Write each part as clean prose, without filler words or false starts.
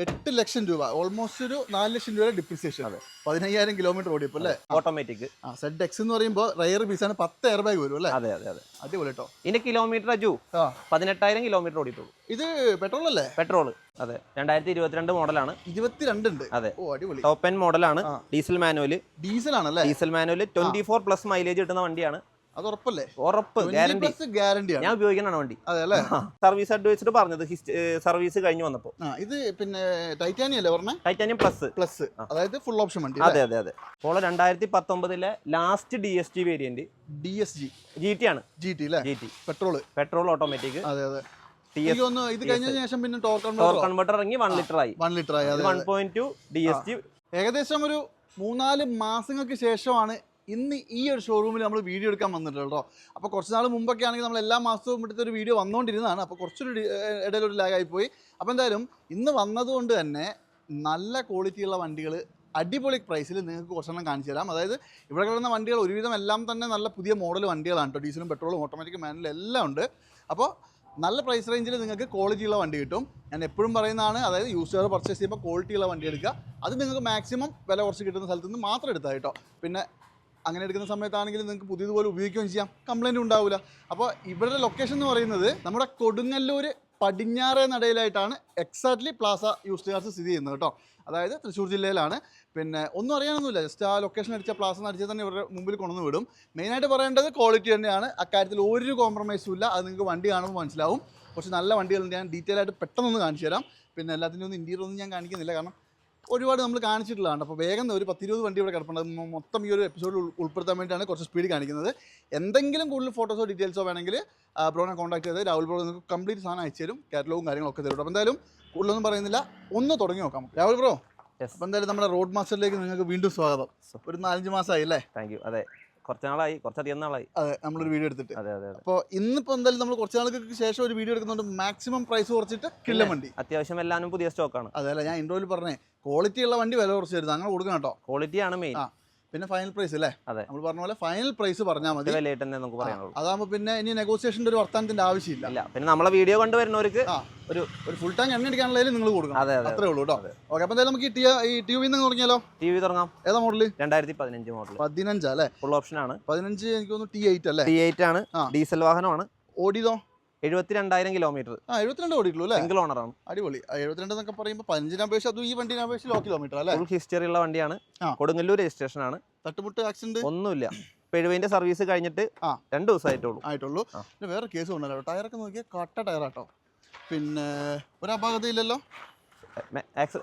8 ലക്ഷം രൂപ, ഓൾമോസ്റ്റ് ഒരു 4 ലക്ഷം രൂപയുടെ ഡിപ്രിസിയേഷൻ. 15,000 കിലോമീറ്റർ ഓടിയപ്പോൾ അല്ലേ? ഓട്ടോമാറ്റിക്. ZX എന്ന് പറയുമ്പോൾ റയർ പീസാണ്, 10 എയർ ബാഗ് വരും അല്ലേ? അതെ അതെ അതെ, അടിപൊളി കേട്ടോ. ഇതിന്റെ കിലോമീറ്റർ 18,000 കിലോമീറ്റർ ഓടിയിട്ടുള്ളൂ. ഇത് പെട്രോൾ അല്ലേ? പെട്രോൾ. അതെ, 2022 മോഡലാണ്. 22 ഉണ്ട്. അതെ, ഓ അടിപൊളി. ടോപ്പ് എൻഡ് മോഡലാണ്. Diesel manual. ഡീസൽ ആണല്ലേ? ഡീസൽ മാനുവൽ 24+ മൈലേജ് കിട്ടുന്ന വണ്ടിയാണ്. അത് ഉറപ്പല്ലേ? ഉറപ്പ്, ഗ്യാരണ്ടി. ഞാൻ ഉപയോഗിക്കുന്നതാണ് വണ്ടി. അതെ അല്ലേ? സർവീസ് അഡ്വൈസർ പറഞ്ഞത് സർവീസ് കഴിഞ്ഞു വന്നപ്പോ. ഇത് പിന്നെ ടൈറ്റാനിയം അല്ലേ പറഞ്ഞേ? ടൈറ്റാനിയം പ്ലസ്, അതായത് ഫുൾ ഓപ്ഷൻ വണ്ടി. അതെ അതെ അതെ. അപ്പോൾ 2019 last DSG variant. DSG GT ആണ്. GT അല്ലേ? GT petrol automatic. അതെ അതെ. ഇത് കഴിഞ്ഞ ശേഷം പിന്നെ ടോർക്ക് കൺവെർട്ടർ ഇറങ്ങി 1 ലിറ്റർ ആയി. 1.2 DSG. ഏകദേശം ഒരു 3-4 മാസങ്ങൾക്ക് ശേഷമാണ് ഇന്ന് ഈ ഒരു ഷോറൂമിൽ നമ്മൾ വീഡിയോ എടുക്കാൻ വന്നിട്ടുള്ളത് കേട്ടോ. അപ്പോൾ കുറച്ച് നാൾ മുമ്പൊക്കെ ആണെങ്കിൽ നമ്മൾ എല്ലാ മാസവും ഇവിടുത്തെ ഒരു വീഡിയോ വന്നുകൊണ്ടിരുന്നതാണ്. അപ്പോൾ കുറച്ചൊരു ഇടയിലൊരു ലാഗായിപ്പോയി. അപ്പോൾ എന്തായാലും ഇന്ന് വന്നതുകൊണ്ട് തന്നെ നല്ല ക്വാളിറ്റിയുള്ള വണ്ടികൾ അടിപൊളി പ്രൈസിൽ നിങ്ങൾക്ക് കുറച്ചെണ്ണം കാണിച്ചു തരാം. അതായത് ഇവിടെ കിടന്ന വണ്ടികൾ ഒരുവിധം എല്ലാം തന്നെ നല്ല പുതിയ മോഡൽ വണ്ടികളാണ് കേട്ടോ. ഡീസലും പെട്രോളും ഓട്ടോമാറ്റിക് മാനുവലും എല്ലാം ഉണ്ട്. അപ്പോൾ നല്ല പ്രൈസ് റേഞ്ചിൽ നിങ്ങൾക്ക് ക്വാളിറ്റിയുള്ള വണ്ടി കിട്ടും. ഞാൻ എപ്പോഴും പറയുന്നതാണ്, അതായത് യൂസ് ചെയ്ത് പർച്ചേസ് ചെയ്യുമ്പോൾ ക്വാളിറ്റിയുള്ള വണ്ടി എടുക്കുക. അത് നിങ്ങൾക്ക് മാക്സിമം വില കുറച്ച് കിട്ടുന്ന സ്ഥലത്ത് നിന്ന് മാത്രം എടുത്താൽ കേട്ടോ. പിന്നെ അങ്ങനെ എടുക്കുന്ന സമയത്താണെങ്കിൽ നിങ്ങൾക്ക് പുതിയതുപോലെ ഉപയോഗിക്കുകയും ചെയ്യാം, കംപ്ലൈൻറ്റ് ഉണ്ടാവില്ല. അപ്പോൾ ഇവരുടെ ലൊക്കേഷൻ എന്ന് പറയുന്നത് നമ്മുടെ കൊടുങ്ങല്ലൂർ പടിഞ്ഞാറേ നടയിലായിട്ടാണ് എക്സാക്ട്ലി പ്ലാസ യൂസ്ഡ് കാർസ് സ്ഥിതി ചെയ്യുന്നത് കേട്ടോ. അതായത് തൃശ്ശൂർ ജില്ലയിലാണ്. പിന്നെ ഒന്നും അറിയാനൊന്നുമില്ല, ജസ്റ്റ് ആ ലൊക്കേഷൻ അടിച്ച പ്ലാസ അടിച്ചാൽ തന്നെ ഇവരുടെ മുമ്പിൽ കൊണ്ടുവന്ന് വിടും. മെയിനായിട്ട് പറയേണ്ടത് ക്വാളിറ്റി തന്നെയാണ്. അക്കാര്യത്തിൽ ഒരു കോംപ്രമൈസും ഇല്ല. അത് നിങ്ങൾക്ക് വണ്ടി കാണുമ്പോൾ മനസ്സിലാവും. കുറച്ച് നല്ല വണ്ടികളുണ്ട്, ഞാൻ ഡീറ്റെയിൽ ആയിട്ട് പെട്ടെന്നൊന്ന് കാണിച്ചു തരാം. പിന്നെ എല്ലാത്തിൻ്റെ ഒന്നും ഇൻറ്റീരിയർ ഒന്നും ഞാൻ കാണിക്കുന്നില്ല, കാരണം ഒരുപാട് നമ്മൾ കാണിച്ചിട്ടുള്ളതാണ്. അപ്പോൾ വേഗം ഒരു 10-20 വണ്ടി ഇവിടെ കിടപ്പുണ്ട്. മൊത്തം ഈ ഒരു എപ്പിസോഡിൽ ഉൾപ്പെടുത്താൻ വേണ്ടിയിട്ടാണ് കുറച്ച് സ്പീഡ് കാണിക്കുന്നത്. എന്തെങ്കിലും കൂടുതൽ ഫോട്ടോസോ ഡീറ്റെയിൽസോ വേണമെങ്കിൽ ബ്രോനെ കോൺടാക്ട് ചെയ്ത് രാഹുൽ ബ്രോ നിങ്ങൾക്ക് കംപ്ലീറ്റ് സാധനം അയച്ചു തരും, കാറ്റലോഗും കാര്യങ്ങളൊക്കെ തരും. അപ്പോൾ എന്തായാലും കൂടുതലൊന്നും പറയുന്നില്ല, ഒന്ന് തുടങ്ങി നോക്കാം രാഹുൽ ബ്രോ. അപ്പോൾ എന്തായാലും നമ്മുടെ റോഡ് മാസ്റ്ററിലേക്ക് നിങ്ങൾക്ക് വീണ്ടും സ്വാഗതം. ഒരു 4-5 മാസമായി അല്ലേ? Thank you. അതെ, കുറച്ചധികം നാളായി. അതെ, നമ്മളൊരു വീഡിയോ എടുത്തിട്ട്. അതെ അതെ. അപ്പോൾ ഇന്നിപ്പോൾ എന്തായാലും നമ്മൾ കുറച്ച് നാൾക്ക് ശേഷം ഒരു വീഡിയോ എടുക്കുന്നുണ്ട്. മാക്സിമം പ്രൈസ് കുറച്ചിട്ട് കില്ല വണ്ടി. അത്യാവശ്യം എല്ലാവരും പുതിയ സ്റ്റോക്കാണ്. അതെ അല്ലേ? ഞാൻ ഇൻട്രോയിൽ പറഞ്ഞേ ക്വാളിറ്റി ഉള്ള വണ്ടി വില കുറച്ച് തരുന്നത്, അങ്ങനെ കൊടുക്കണം കേട്ടോ. ക്വാളിറ്റിയാണ് മെയിൻ. പിന്നെ ഫൈനൽ പ്രൈസ് അല്ലേ? അതെ, നമ്മൾ പറഞ്ഞ പോലെ ഫൈനൽ പ്രൈസ് പറഞ്ഞാൽ മതി. വിലയിട്ട് തന്നെ നമുക്ക് പറയാനുള്ളൂ. അതാകുമ്പോൾ പിന്നെ ഇനി നെഗോസിയേഷൻ്റെ ഒരു വർത്തമാനത്തിന്റെ ആവശ്യമില്ല. പിന്നെ നമ്മളെ വീഡിയോ കണ്ടുവരുന്നവർക്ക് ഒരു ഫുൾ ടാങ്ക് എണ്ണ അടിക്കാനുള്ളതിൽ നിങ്ങൾ കൊടുക്കണം. അതെ, അത്രേ ഉള്ളൂ കേട്ടോ. ഓക്കെ, അപ്പോൾ എന്തായാലും നമുക്ക് ഈ ടി വി തുടങ്ങിയാലോ? ടി വി തുടങ്ങാം. ഏതാ മോഡല്? 2015 മോഡൽ. 15 അല്ലേ? ഫുൾ ഓപ്ഷൻ ആണ്. 15 എനിക്ക് തോന്നുന്നു T8 അല്ലേ? T8 ആണ്. ഡീസൽ വാഹനമാണ്. ഓടിയതോ? 72,000 കിലോമീറ്റർ. 72 ഓടിയിട്ടുള്ളൂ അല്ലേ? സിംഗിൾ ഓണർ ആണ്. അടിപൊളി. 72 എന്നൊക്കെ പറയുമ്പോൾ 15 അപേക്ഷിച്ച് അതും ഈ വണ്ടിനെ അപേക്ഷിച്ച് ലോ കിലോമീറ്റർ അല്ലേ? ഫുൾ ഹിസ്റ്ററി ഉള്ള വണ്ടിയാണ്. കൊടുങ്ങല്ലൂർ രജിസ്ട്രേഷൻ ആണ്. തട്ടുമുട്ട് ആക്സിഡന്റ് ഒന്നുമില്ല. 70ന്റെ സർവീസ് കഴിഞ്ഞിട്ട് 2 ദിവസമായിട്ടുള്ളൂ. പിന്നെ വേറെ കേസ് ഉണ്ടല്ലോ, ടയറൊക്കെ നോക്കിയാൽ കട്ട ടയറാട്ടോ. പിന്നെ ഒരു അപാകതയില്ലല്ലോ.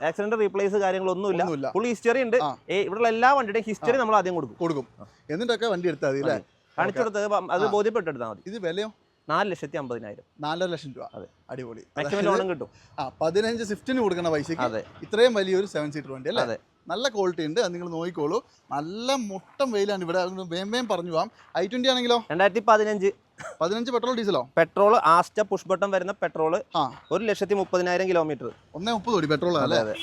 ആക്സിഡന്റ് റീപ്ലേസ് കാര്യങ്ങളൊന്നുമില്ല. ഫുൾ ഹിസ്റ്ററി ഉണ്ട്. ഇവിടെയുള്ള എല്ലാ വണ്ടിയുടെയും ഹിസ്റ്ററി നമ്മൾ ആദ്യം കൊടുക്കും. എന്നിട്ടൊക്കെ വണ്ടി എടുത്താൽ മതി അല്ലേ? കാണിച്ചു കൊടുത്തത് അത് ബോധ്യപ്പെട്ടെടുത്താൽ മതി. ഇത് വിലയോ? 4,50,000. 4.5 ലക്ഷം രൂപ. അതെ, അടിപൊളി. മാക്സിമം ലോണും കിട്ടും. 15 സ്വിഫ്റ്റിന് കൊടുക്കുന്ന പൈസക്ക് ഇത്രയും വലിയൊരു 7 സീറ്റർ വണ്ടി അല്ലേ? അതെ, നല്ല ക്വാളിറ്റി ഉണ്ട്. അത് നിങ്ങൾ നോക്കിക്കോളൂ. നല്ല മുട്ടം വെയിലാണ് ഇവിടെ. വേം പറഞ്ഞു പോവാം. i20 ആണെങ്കിലോ? 2015 പെട്രോൾ ഡീസലോ? പെട്രോൾ ആസ്റ്റ പുഷ് ബട്ടൺ വരുന്ന പെട്രോൾ. 1,30,000 കിലോമീറ്റർ. 1.30 ഓടി പെട്രോൾ അല്ലേ? അതെ.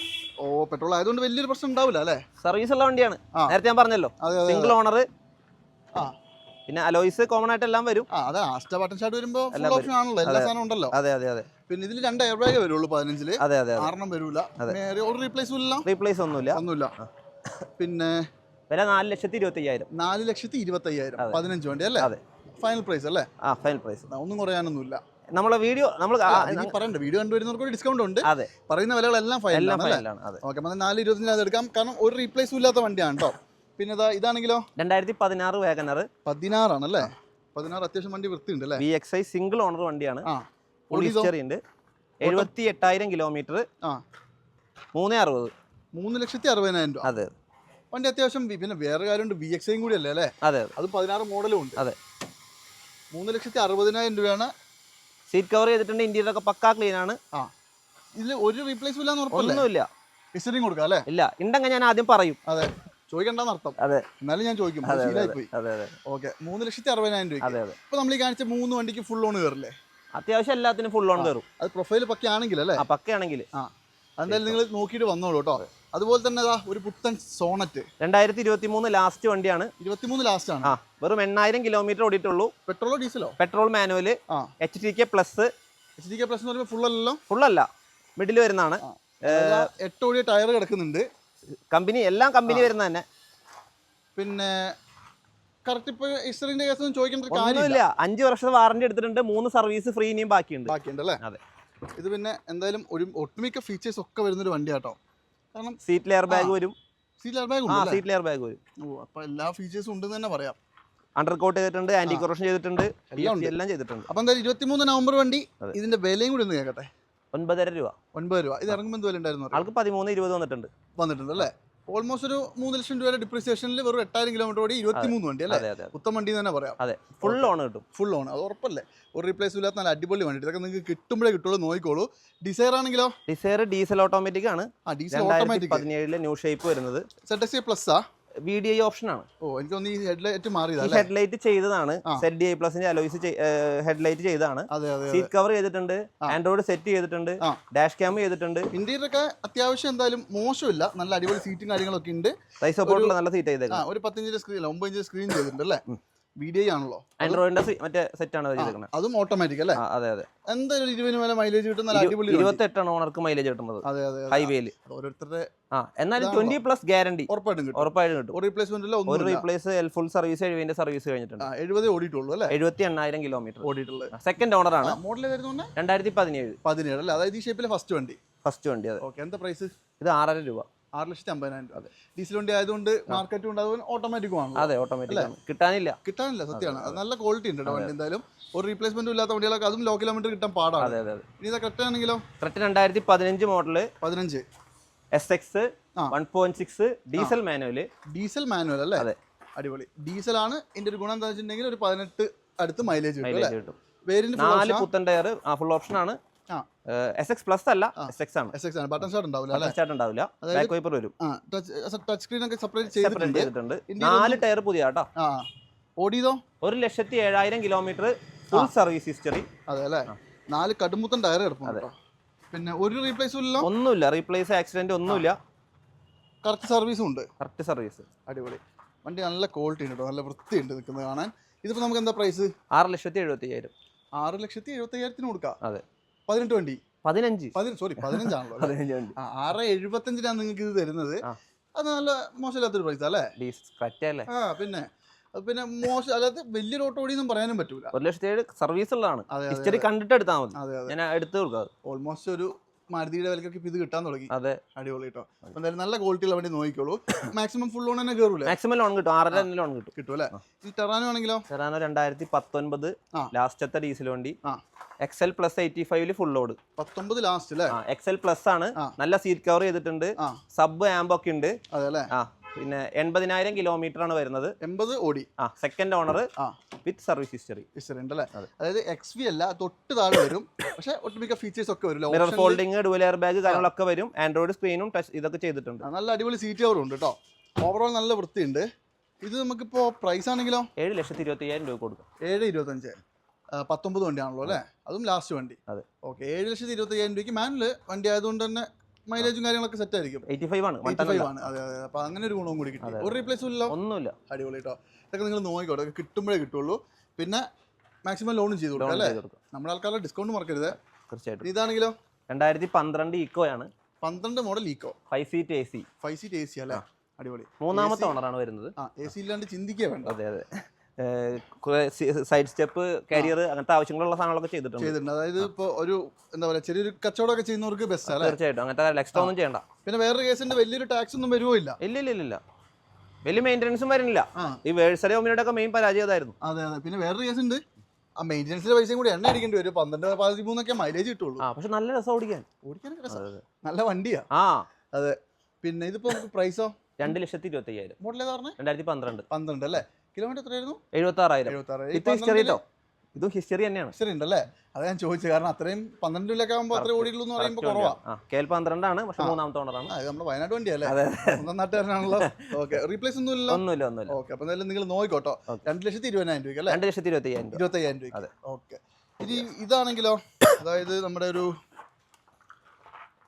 ഓ, പെട്രോൾ ആയതുകൊണ്ട് വലിയൊരു പ്രശ്നം ഉണ്ടാവില്ല അല്ലേ? സർവീസ് ഉള്ള വണ്ടിയാണ്. നേരത്തെ ഞാൻ പറഞ്ഞല്ലോ, സിംഗിൾ ഓണർ. പിന്നെ അലോയ്സ് കോമൺ ആയിട്ട് എല്ലാം വരും. അതെ, ആസ്റ്റ ബട്ടൺ ഷാട്ട് വരുമ്പോൾ ഫുൾ ഓപ്ഷൻ ആണല്ലോ, എല്ലാ സാധനം ഉണ്ടല്ലോ. അതെ അതെ അതെ. പിന്നെ ഇതിൽ 2 എയർ ബാഗ് വരുള്ളൂ 15. അതെ അതെ. 6 വരൂല. റീപ്ലേസ് ഒന്നുമില്ല. പിന്നെ വില 4,25,000. 4,25,000. 15 വണ്ടി അല്ലേ? അതെ. ഫൈനൽ പ്രൈസ് അല്ലേ? Final price. ഒന്നും കുറയാനൊന്നുമില്ല. നമ്മളെ വീഡിയോ പറയണ്ട, വീഡിയോ കണ്ടുവരുന്നവർക്ക് ഡിസ്കൗണ്ട് ഉണ്ട്. അതെ, പറയുന്ന വിലകളെല്ലാം ഫൈനലാണ്. ഓക്കെ, അപ്പോൾ 4,25,000 അത് എടുക്കാം, കാരണം ഒരു റീപ്ലേസും ഇല്ലാത്ത വണ്ടിയാണ് കേട്ടോ. പിന്നെ ഇതാണെങ്കിലോ? 2016 വാഗനർ. 16 ആണല്ലേ? 16 അത്യാവശ്യം വണ്ടി വൃത്തിയുണ്ട് അല്ലേ? VXI സിംഗിൾ ഓണർ വണ്ടിയാണ്. ഫുൾ ഹിസ്റ്ററി ഉണ്ട്. 78,000 കിലോമീറ്റർ. 3,60,000. 3,60,000 രൂപ. അതെ, വണ്ടി അത്യാവശ്യം. പിന്നെ വേറെ കാര്യമുണ്ട്, VXI കൂടി അല്ലേ അല്ലേ? അതെ, അത് 16 മോഡലും ഉണ്ട്. അതെ, 3,60,000 രൂപയാണ്. സീറ്റ് കവർ ചെയ്തിട്ടുണ്ട്. ഇന്റീരിയർ ഒക്കെ പക്കാ ക്ലീൻ ആണ്. ഇതിൽ ഒരു റീപ്ലേസും ഇല്ലാന്ന് ഉറപ്പൊന്നുമില്ല. ഹിസ്റ്ററിയും കൊടുക്കാം അല്ലേ? ഇല്ല, ഉണ്ടെങ്കിൽ ഞാൻ ആദ്യം പറയും. അതെ, ചോദിക്കണ്ടെന്നർത്ഥം. അതെ, എന്നാലും ഞാൻ ചോദിക്കും. ഓക്കെ, 3,60,000 രൂപ. ഇപ്പൊ നമ്മൾ ഈ കാണിച്ച 3 വണ്ടിക്ക് ഫുൾ ലോൺ കയറില്ലേ? അത്യാവശ്യം എല്ലാത്തിനും ഫുൾ ലോൺ കയറും. അത് പ്രൊഫൈൽ പക്കയാണെങ്കിൽ അല്ലേ? പക്കയാണെങ്കിൽ. എന്തായാലും നിങ്ങൾ നോക്കിയിട്ട് വന്നോളൂ കേട്ടോ. അതുപോലെ തന്നെ ഒരു പുത്തൻ സോണറ്റ് 2023 ലാസ്റ്റ് വണ്ടിയാണ്. 23 ലാസ്റ്റ് ആണ്. വെറും 8,000 കിലോമീറ്റർ ഓടിയിട്ടുള്ളൂ. പെട്രോളോ ഡീസലോ? Petrol manual. HTK plus. HTK plus എന്ന് പറയുമ്പോൾ ഫുൾ അല്ലല്ലോ? ഫുൾ അല്ല, മിഡിൽ വരുന്നതാണ്. 8 ഓടിയ ടയർ കിടക്കുന്നുണ്ട്. കമ്പനി എല്ലാം കമ്പനി വരുന്ന തന്നെ. പിന്നെ കറക്റ്റ് ഇപ്പൊ ഹിസ്റ്ററിന്റെ കേസ് ഒന്നും ചോദിക്കേണ്ട കാര്യമില്ല. 5 വർഷത്തെ വാറന്റി എടുത്തിട്ടുണ്ട്. 3 സർവീസ് ഫ്രീ ഇനിയും ബാക്കിയുണ്ട് അല്ലേ? അതെ. ഇത് പിന്നെ എന്തായാലും ഒരു ഒട്ടുമിക്ക ഫീച്ചേഴ്സ് ഒക്കെ വരുന്നൊരു വണ്ടിയാട്ടോ. കാരണം സീറ്റ് ലെയർ ബാഗ് വരും. Seat layer bag seat layer bag വരും. അപ്പൊ എല്ലാ ഫീച്ചേഴ്സും ഉണ്ടെന്ന് തന്നെ പറയാം. അണ്ടർ കോട്ട് ചെയ്തിട്ടുണ്ട്, ആന്റി കൊറോഷൻ ചെയ്തിട്ടുണ്ട്, എല്ലാം ചെയ്തിട്ടുണ്ട്. അപ്പൊ എന്തായാലും 23 നവംബർ വണ്ടി. ഇതിന്റെ വിലയും കൂടി ഒന്ന് കേൾക്കട്ടെ. 9.5 രൂപ. 9 രൂപ. ഇത് ഇറങ്ങുമ്പോൾ എന്ത് വില ഉണ്ടായിരുന്നു? ആൾക്ക് 13-20 വന്നിട്ടുണ്ട് അല്ലേ? ഓൾമോസ്റ്റ് ഒരു 3 ലക്ഷം രൂപയുടെ ഡിപ്രീസിയേഷനിൽ വെറും 8000 കിലോമീറ്റർ ഓടി 23 വണ്ടി അല്ലേ? പുത്തൻ വണ്ടി തന്നെ പറയാം. അതെ, ഫുൾ ഓൺ കിട്ടും. ഫുൾ ഓൺ, അത് ഉറപ്പല്ലേ? ഒരു റീപ്ലേസ് ഇല്ലാത്ത നല്ല അടിപൊളി വണ്ടി. ഇതൊക്കെ നിങ്ങൾക്ക് കിട്ടുമ്പോഴേ കിട്ടുള്ളൂ, നോക്കിക്കോളൂ. ഡിസൈർ ആണെങ്കിലോ? ഡിസൈർ ഡീസൽ ഓട്ടോമാറ്റിക് ആണ്. ഡീസൽ ഓട്ടോമാറ്റിക് 2017 ന്യൂ ഷേപ്പ് വരുന്നത്. ZSA പ്ലസ് VDI ഓപ്ഷൻ ആണ്. എനിക്ക് തോന്നുന്നു ഈ ഹെഡ്ലൈറ്റ് മാറിയതാണ്. ഹെഡ്ലൈറ്റ് ചെയ്തതാണ്. ZDI പ്ലസിന്റെ അലോയ്സ് ഹെഡ്ലൈറ്റ് ചെയ്തതാണ്. സീറ്റ് കവർ ചെയ്തിട്ടുണ്ട്, ആൻഡ്രോയിഡ് സെറ്റ് ചെയ്തിട്ടുണ്ട്, ഡാഷ് ക്യാം ചെയ്തിട്ടുണ്ട്. ഇന്റീരിയർ ഒക്കെ അത്യാവശ്യം എന്തായാലും മോശമില്ല, നല്ല അടിപൊളി സീറ്റും കാര്യങ്ങളൊക്കെ ഉണ്ട്. സൈസ് സപ്പോർട്ടുള്ള നല്ല സീറ്റ് ചെയ്തേക്കാം. ഒരു 10 ഇഞ്ച് സ്ക്രീൻ 9 ഇഞ്ച് സ്ക്രീൻ ചെയ്തിട്ടുണ്ട് അല്ലേ? VDI ആണല്ലോ. ആൻഡ്രോയിഡിന്റെ മറ്റേ സെറ്റ് ആണ് ചെയ്തേക്കുന്നത്. അതും ഓട്ടോമാറ്റിക് അല്ലേ? അതെ അതെ. എന്തായാലും 20 വരെ മൈലേജ് കിട്ടും. നല്ല അടിപൊളി 28 ആണ് ഓണർക്ക് മൈലേജ് കിട്ടുന്നത് ഹൈവേയിൽ. ഓരോരുത്തരുടെ എന്നാലും 20+ ഗ്യാരണ്ടി ഉറപ്പായിട്ടും കിട്ടും. റീപ്ലേസ്മെന്റ് ഇല്ല, ഒരു റീപ്ലേസ് ഫുൾ സർവീസ് 70 സർവീസ് കഴിഞ്ഞിട്ടുണ്ട്. 70 ഓടിയിട്ടുള്ളൂ അല്ലേ? 78,000 കിലോമീറ്റർ ഓടിയിട്ടുള്ളത്. സെക്കൻഡ് ഓണർ ആണ്. മോഡൽ വരുന്നത് 2017 അല്ലേ? അതായത് ഈ ഷേപ്പിലെ ഫസ്റ്റ് വണ്ടി. അതെ. ഓക്കെ, എന്താ പ്രൈസ്? ഇത് 6.5 രൂപ. 6,50,000 രൂപ. ഡീസൽ വണ്ടി ആയതുകൊണ്ട് മാർക്കറ്റും ഉണ്ട്, അതുപോലെ ഓട്ടോമാറ്റിക്കും ആണ്. അതെ, ഓട്ടോമാറ്റിക് ആണ്. കിട്ടാനില്ല, സത്യമാണ്. അത് നല്ല ക്വാളിറ്റി ഉണ്ട് വണ്ടി. എന്തായാലും ഒരു റീപ്ലേസ്മെന്റും ഇല്ലാത്ത വണ്ടികളൊക്കെ അതും ലോ കിലോമീറ്റർ കിട്ടാൻ പാടാണ്. അതെ അതെ. ഇനി ഇതാ ക്രെറ്റ ആണെങ്കിലോ? ക്രെറ്റ 2015 മോഡല്. 15 SX 1.6 ഡീസൽ മാനുവൽ അല്ലേ? അതെ, അടിപൊളി ഡീസൽ ആണ്. ഇതിന്റെ ഒരു ഗുണം എന്താ വെച്ചിട്ടുണ്ടെങ്കിൽ ഒരു 18 അടുത്ത് മൈലേജ് കിട്ടും. വേരിയന്റ് 4 പുത്തൻ ടയർ, ഫുൾ ഓപ്ഷൻ ആണ്. SX പ്ലസ് അല്ല, SX ആണ്. ബട്ടൺ സ്റ്റാർട്ട് ഉണ്ടാവില്ല. ബാക്ക് വൈപ്പർ വരും. ടച്ച് സ്ക്രീൻ ഒക്കെ സെപ്പറേറ്റ് ചെയ്തിട്ടുണ്ട്. 4 ടയർ പുതിയ കേട്ടോ. ഓടിയതോ 1,07,000 കിലോമീറ്റർ ഫുൾ സർവീസ് ഹിസ്റ്ററി. അതെ അല്ലേ? 4 കടുംപുത്തൻ ടയർ കിടപ്പുണ്ട്. പിന്നെ ഒരു റീപ്ലേസും ഇല്ല, ഒന്നുമില്ല. റീപ്ലേസ് ആക്സിഡന്റ് ഒന്നുമില്ല. കറക്റ്റ് സർവീസും ഉണ്ട്. Correct service. അടിപൊളി വണ്ടി, നല്ല ക്വാളിറ്റി ഉണ്ട്, നല്ല വൃത്തിയുണ്ട് നിൽക്കുന്നത് കാണാൻ. ഇതിപ്പോ നമുക്ക് എന്താ പ്രൈസ്? 6,75,000. 6,75,000 കൊടുക്കാം. അതെ. 18 വണ്ടി. 15 ആണല്ലോ. 6,75 നിങ്ങൾക്ക് ഇത് തരുന്നത്. അത് നല്ല മോശമില്ലാത്തൊരു പ്രൈസ് അല്ലേ? പിന്നെ മോശം അല്ലാതെ വലിയൊരു ഓട്ടോ ഓടിയൊന്നും പറയാനും പറ്റൂല. 1,07,000 സർവീസ് ഉള്ളതാണ്. ഹിസ്റ്ററി കണ്ടിട്ട് എടുത്താൽ മതി. ഞാൻ എടുത്ത് കൊടുക്കാം. ഓൾമോസ്റ്റ് ഒരു മാരുതിയുടെ വിലക്കൊക്കെ ഇത് കിട്ടാൻ തുടങ്ങി. അതെ, അടിപൊളി കേട്ടോ. എന്തായാലും നല്ല ക്വാളിറ്റി ഉള്ള വണ്ടി നോക്കിക്കോളൂ. മാക്സിമം ഫുൾ ലോൺ തന്നെ കയറൂലേ? മാക്സിമം ലോൺ കിട്ടും. 6.5 ലോൺ കിട്ടും അല്ലേ? ഈ ടെറാനോ ആണെങ്കിലോ? ടെറാനോ 2019 ലാസ്റ്റത്തെ ഡീസൽ വണ്ടി. XL plus 85 full load. 19 last അല്ലേ? XL പ്ലസ് ആണ്. നല്ല സീറ്റ് കവർ ചെയ്തിട്ടുണ്ട്. സബ് ആംബ് ഒക്കെ ഉണ്ട്. പിന്നെ 80,000 കിലോമീറ്റർ ആണ് വരുന്നത്. 80 ഓടി. സെക്കൻഡ് ഓണർ വിത്ത് സർവീസ് ഹിസ്റ്ററി ഉണ്ടല്ലേ? അതായത് XV അല്ല, തൊട്ട് താഴെ വരും. പക്ഷെ ഒട്ടുമിക്ക ഫീച്ചേഴ്സ് ഒക്കെ വരും. Mirror folding, dual air bag കാര്യങ്ങളൊക്കെ വരും. ആൻഡ്രോയിഡ് സ്ക്രീനും ടച്ച് ഇതൊക്കെ ചെയ്തിട്ടുണ്ട്. നല്ല അടിപൊളി സീറ്റ് കവറും ഉണ്ട് കേട്ടോ. ഓവറോൾ നല്ല വൃത്തിയുണ്ട്. ഇത് നമുക്കിപ്പോ പ്രൈസ് ആണെങ്കിലോ? 7,25,000 രൂപ കൊടുക്കും. 7,25,000. 19 വണ്ടിയാണല്ലോ അല്ലേ? അതും ലാസ്റ്റ് വണ്ടി. ഓക്കെ, 7,25,000 രൂപയ്ക്ക് മാനുവൽ വണ്ടി ആയതുകൊണ്ട് തന്നെ മൈലേജും കാര്യങ്ങളൊക്കെ സെറ്റ് ആയിരിക്കും. 85 ആണ്. അതെ. അപ്പൊ അങ്ങനെ ഒരു ഗുണവും കൂടി കിട്ടി. ഒരു റീപ്ലേസും ഇല്ല, ഒന്നുമില്ല. അടിപൊളി കേട്ടോ. ഇതൊക്കെ നിങ്ങൾ നോക്കിക്കോട്ടെ, കിട്ടുമ്പോഴേ കിട്ടുള്ളൂ. പിന്നെ മാക്സിമം ലോണും ചെയ്ത് കൊടുക്കാം അല്ലേ? നമ്മുടെ ആൾക്കാരുടെ ഡിസ്കൗണ്ട് മറക്കരുത്. തീർച്ചയായിട്ടും. ഇതാണെങ്കിലോ? 2012 ഈക്കോ ആണ്. 12 മോഡൽ ഈക്കോ. 5 സീറ്റ് AC അല്ലേ? അടിപൊളി. 3ാമത്തെ ഓണറാണ് വരുന്നത്. AC ഇല്ലാണ്ട് ചിന്തിക്കുക വേണ്ട. അതെ. സൈഡ് സ്റ്റെപ്പ്, കാരിയർ, അങ്ങനത്തെ ആവശ്യങ്ങളുള്ള സാധനങ്ങളൊക്കെ ചെയ്തിട്ടുണ്ട്. അതായത് ഇപ്പൊ ഒരു എന്താ പറയാ, ചെറിയൊരു കച്ചവടമൊക്കെ ചെയ്യുന്നവർക്ക് ബെസ്റ്റ് അല്ലേ? തീർച്ചയായിട്ടും. അങ്ങനത്തെ എക്സ്ട്രാ ഒന്നും ചെയ്യണ്ട. പിന്നെ വേറൊരു കേസിന്റെ വലിയൊരു ടാക്സ് ഒന്നും വരുമോ? ഇല്ല. വലിയ മെയിൻ്റെനൻസും വരുന്നില്ല. ഈ വേഴ്സറി ഒമിനിയുടെ ഒക്കെ മെയിൻ പരാജയം അതായിരുന്നു. അതെ. പിന്നെ വേറൊരു കേസ് ഉണ്ട്, ആ മെയിൻ്റെനൻസിന്റെ പൈസയും കൂടി എണ്ണ അടിക്കേണ്ടി വരും. 12-13 മൈലേജ് കിട്ടുള്ളൂ. പക്ഷെ നല്ല രസം ഓടിക്കാനൊക്കെ രസം. നല്ല വണ്ടിയാ. അതെ. പിന്നെ ഇതിപ്പോ പ്രൈസോ? 2,25,000. മോഡൽ ഏതാ പറഞ്ഞത്? 2012 അല്ലേ? കിലോമീറ്റർ എത്രയായിരുന്നു? 76,000. ഇതും ഹിസ്റ്ററി തന്നെയാണ്. ഹിസ്റ്ററി ഉണ്ടല്ലേ? അത് ഞാൻ ചോദിച്ചത്. കാരണം അത്രയും 12 ആകുമ്പോൾ അത്ര ഓടിയുള്ളൂ എന്ന് പറയുമ്പോൾ കുറവാ. KL12 ആണ്, പക്ഷെ 3ാമത്തെ ഓണറാണ്. അത് നമ്മുടെ വയനാട് വണ്ടിയല്ലേ? സ്വന്തം നാട്ടുകാരനാണല്ലോ. ഓക്കെ, റീപ്ലേസ് ഒന്നുമില്ല. ഓക്കെ, അപ്പൊ എന്തായാലും നിങ്ങൾ നോക്കിക്കോട്ടോ. 2,20,000 രൂപ അല്ലേ? 2,25,000 രൂപ. ഓക്കെ. ഇനി ഇതാണെങ്കിലോ? അതായത് നമ്മുടെ ഒരു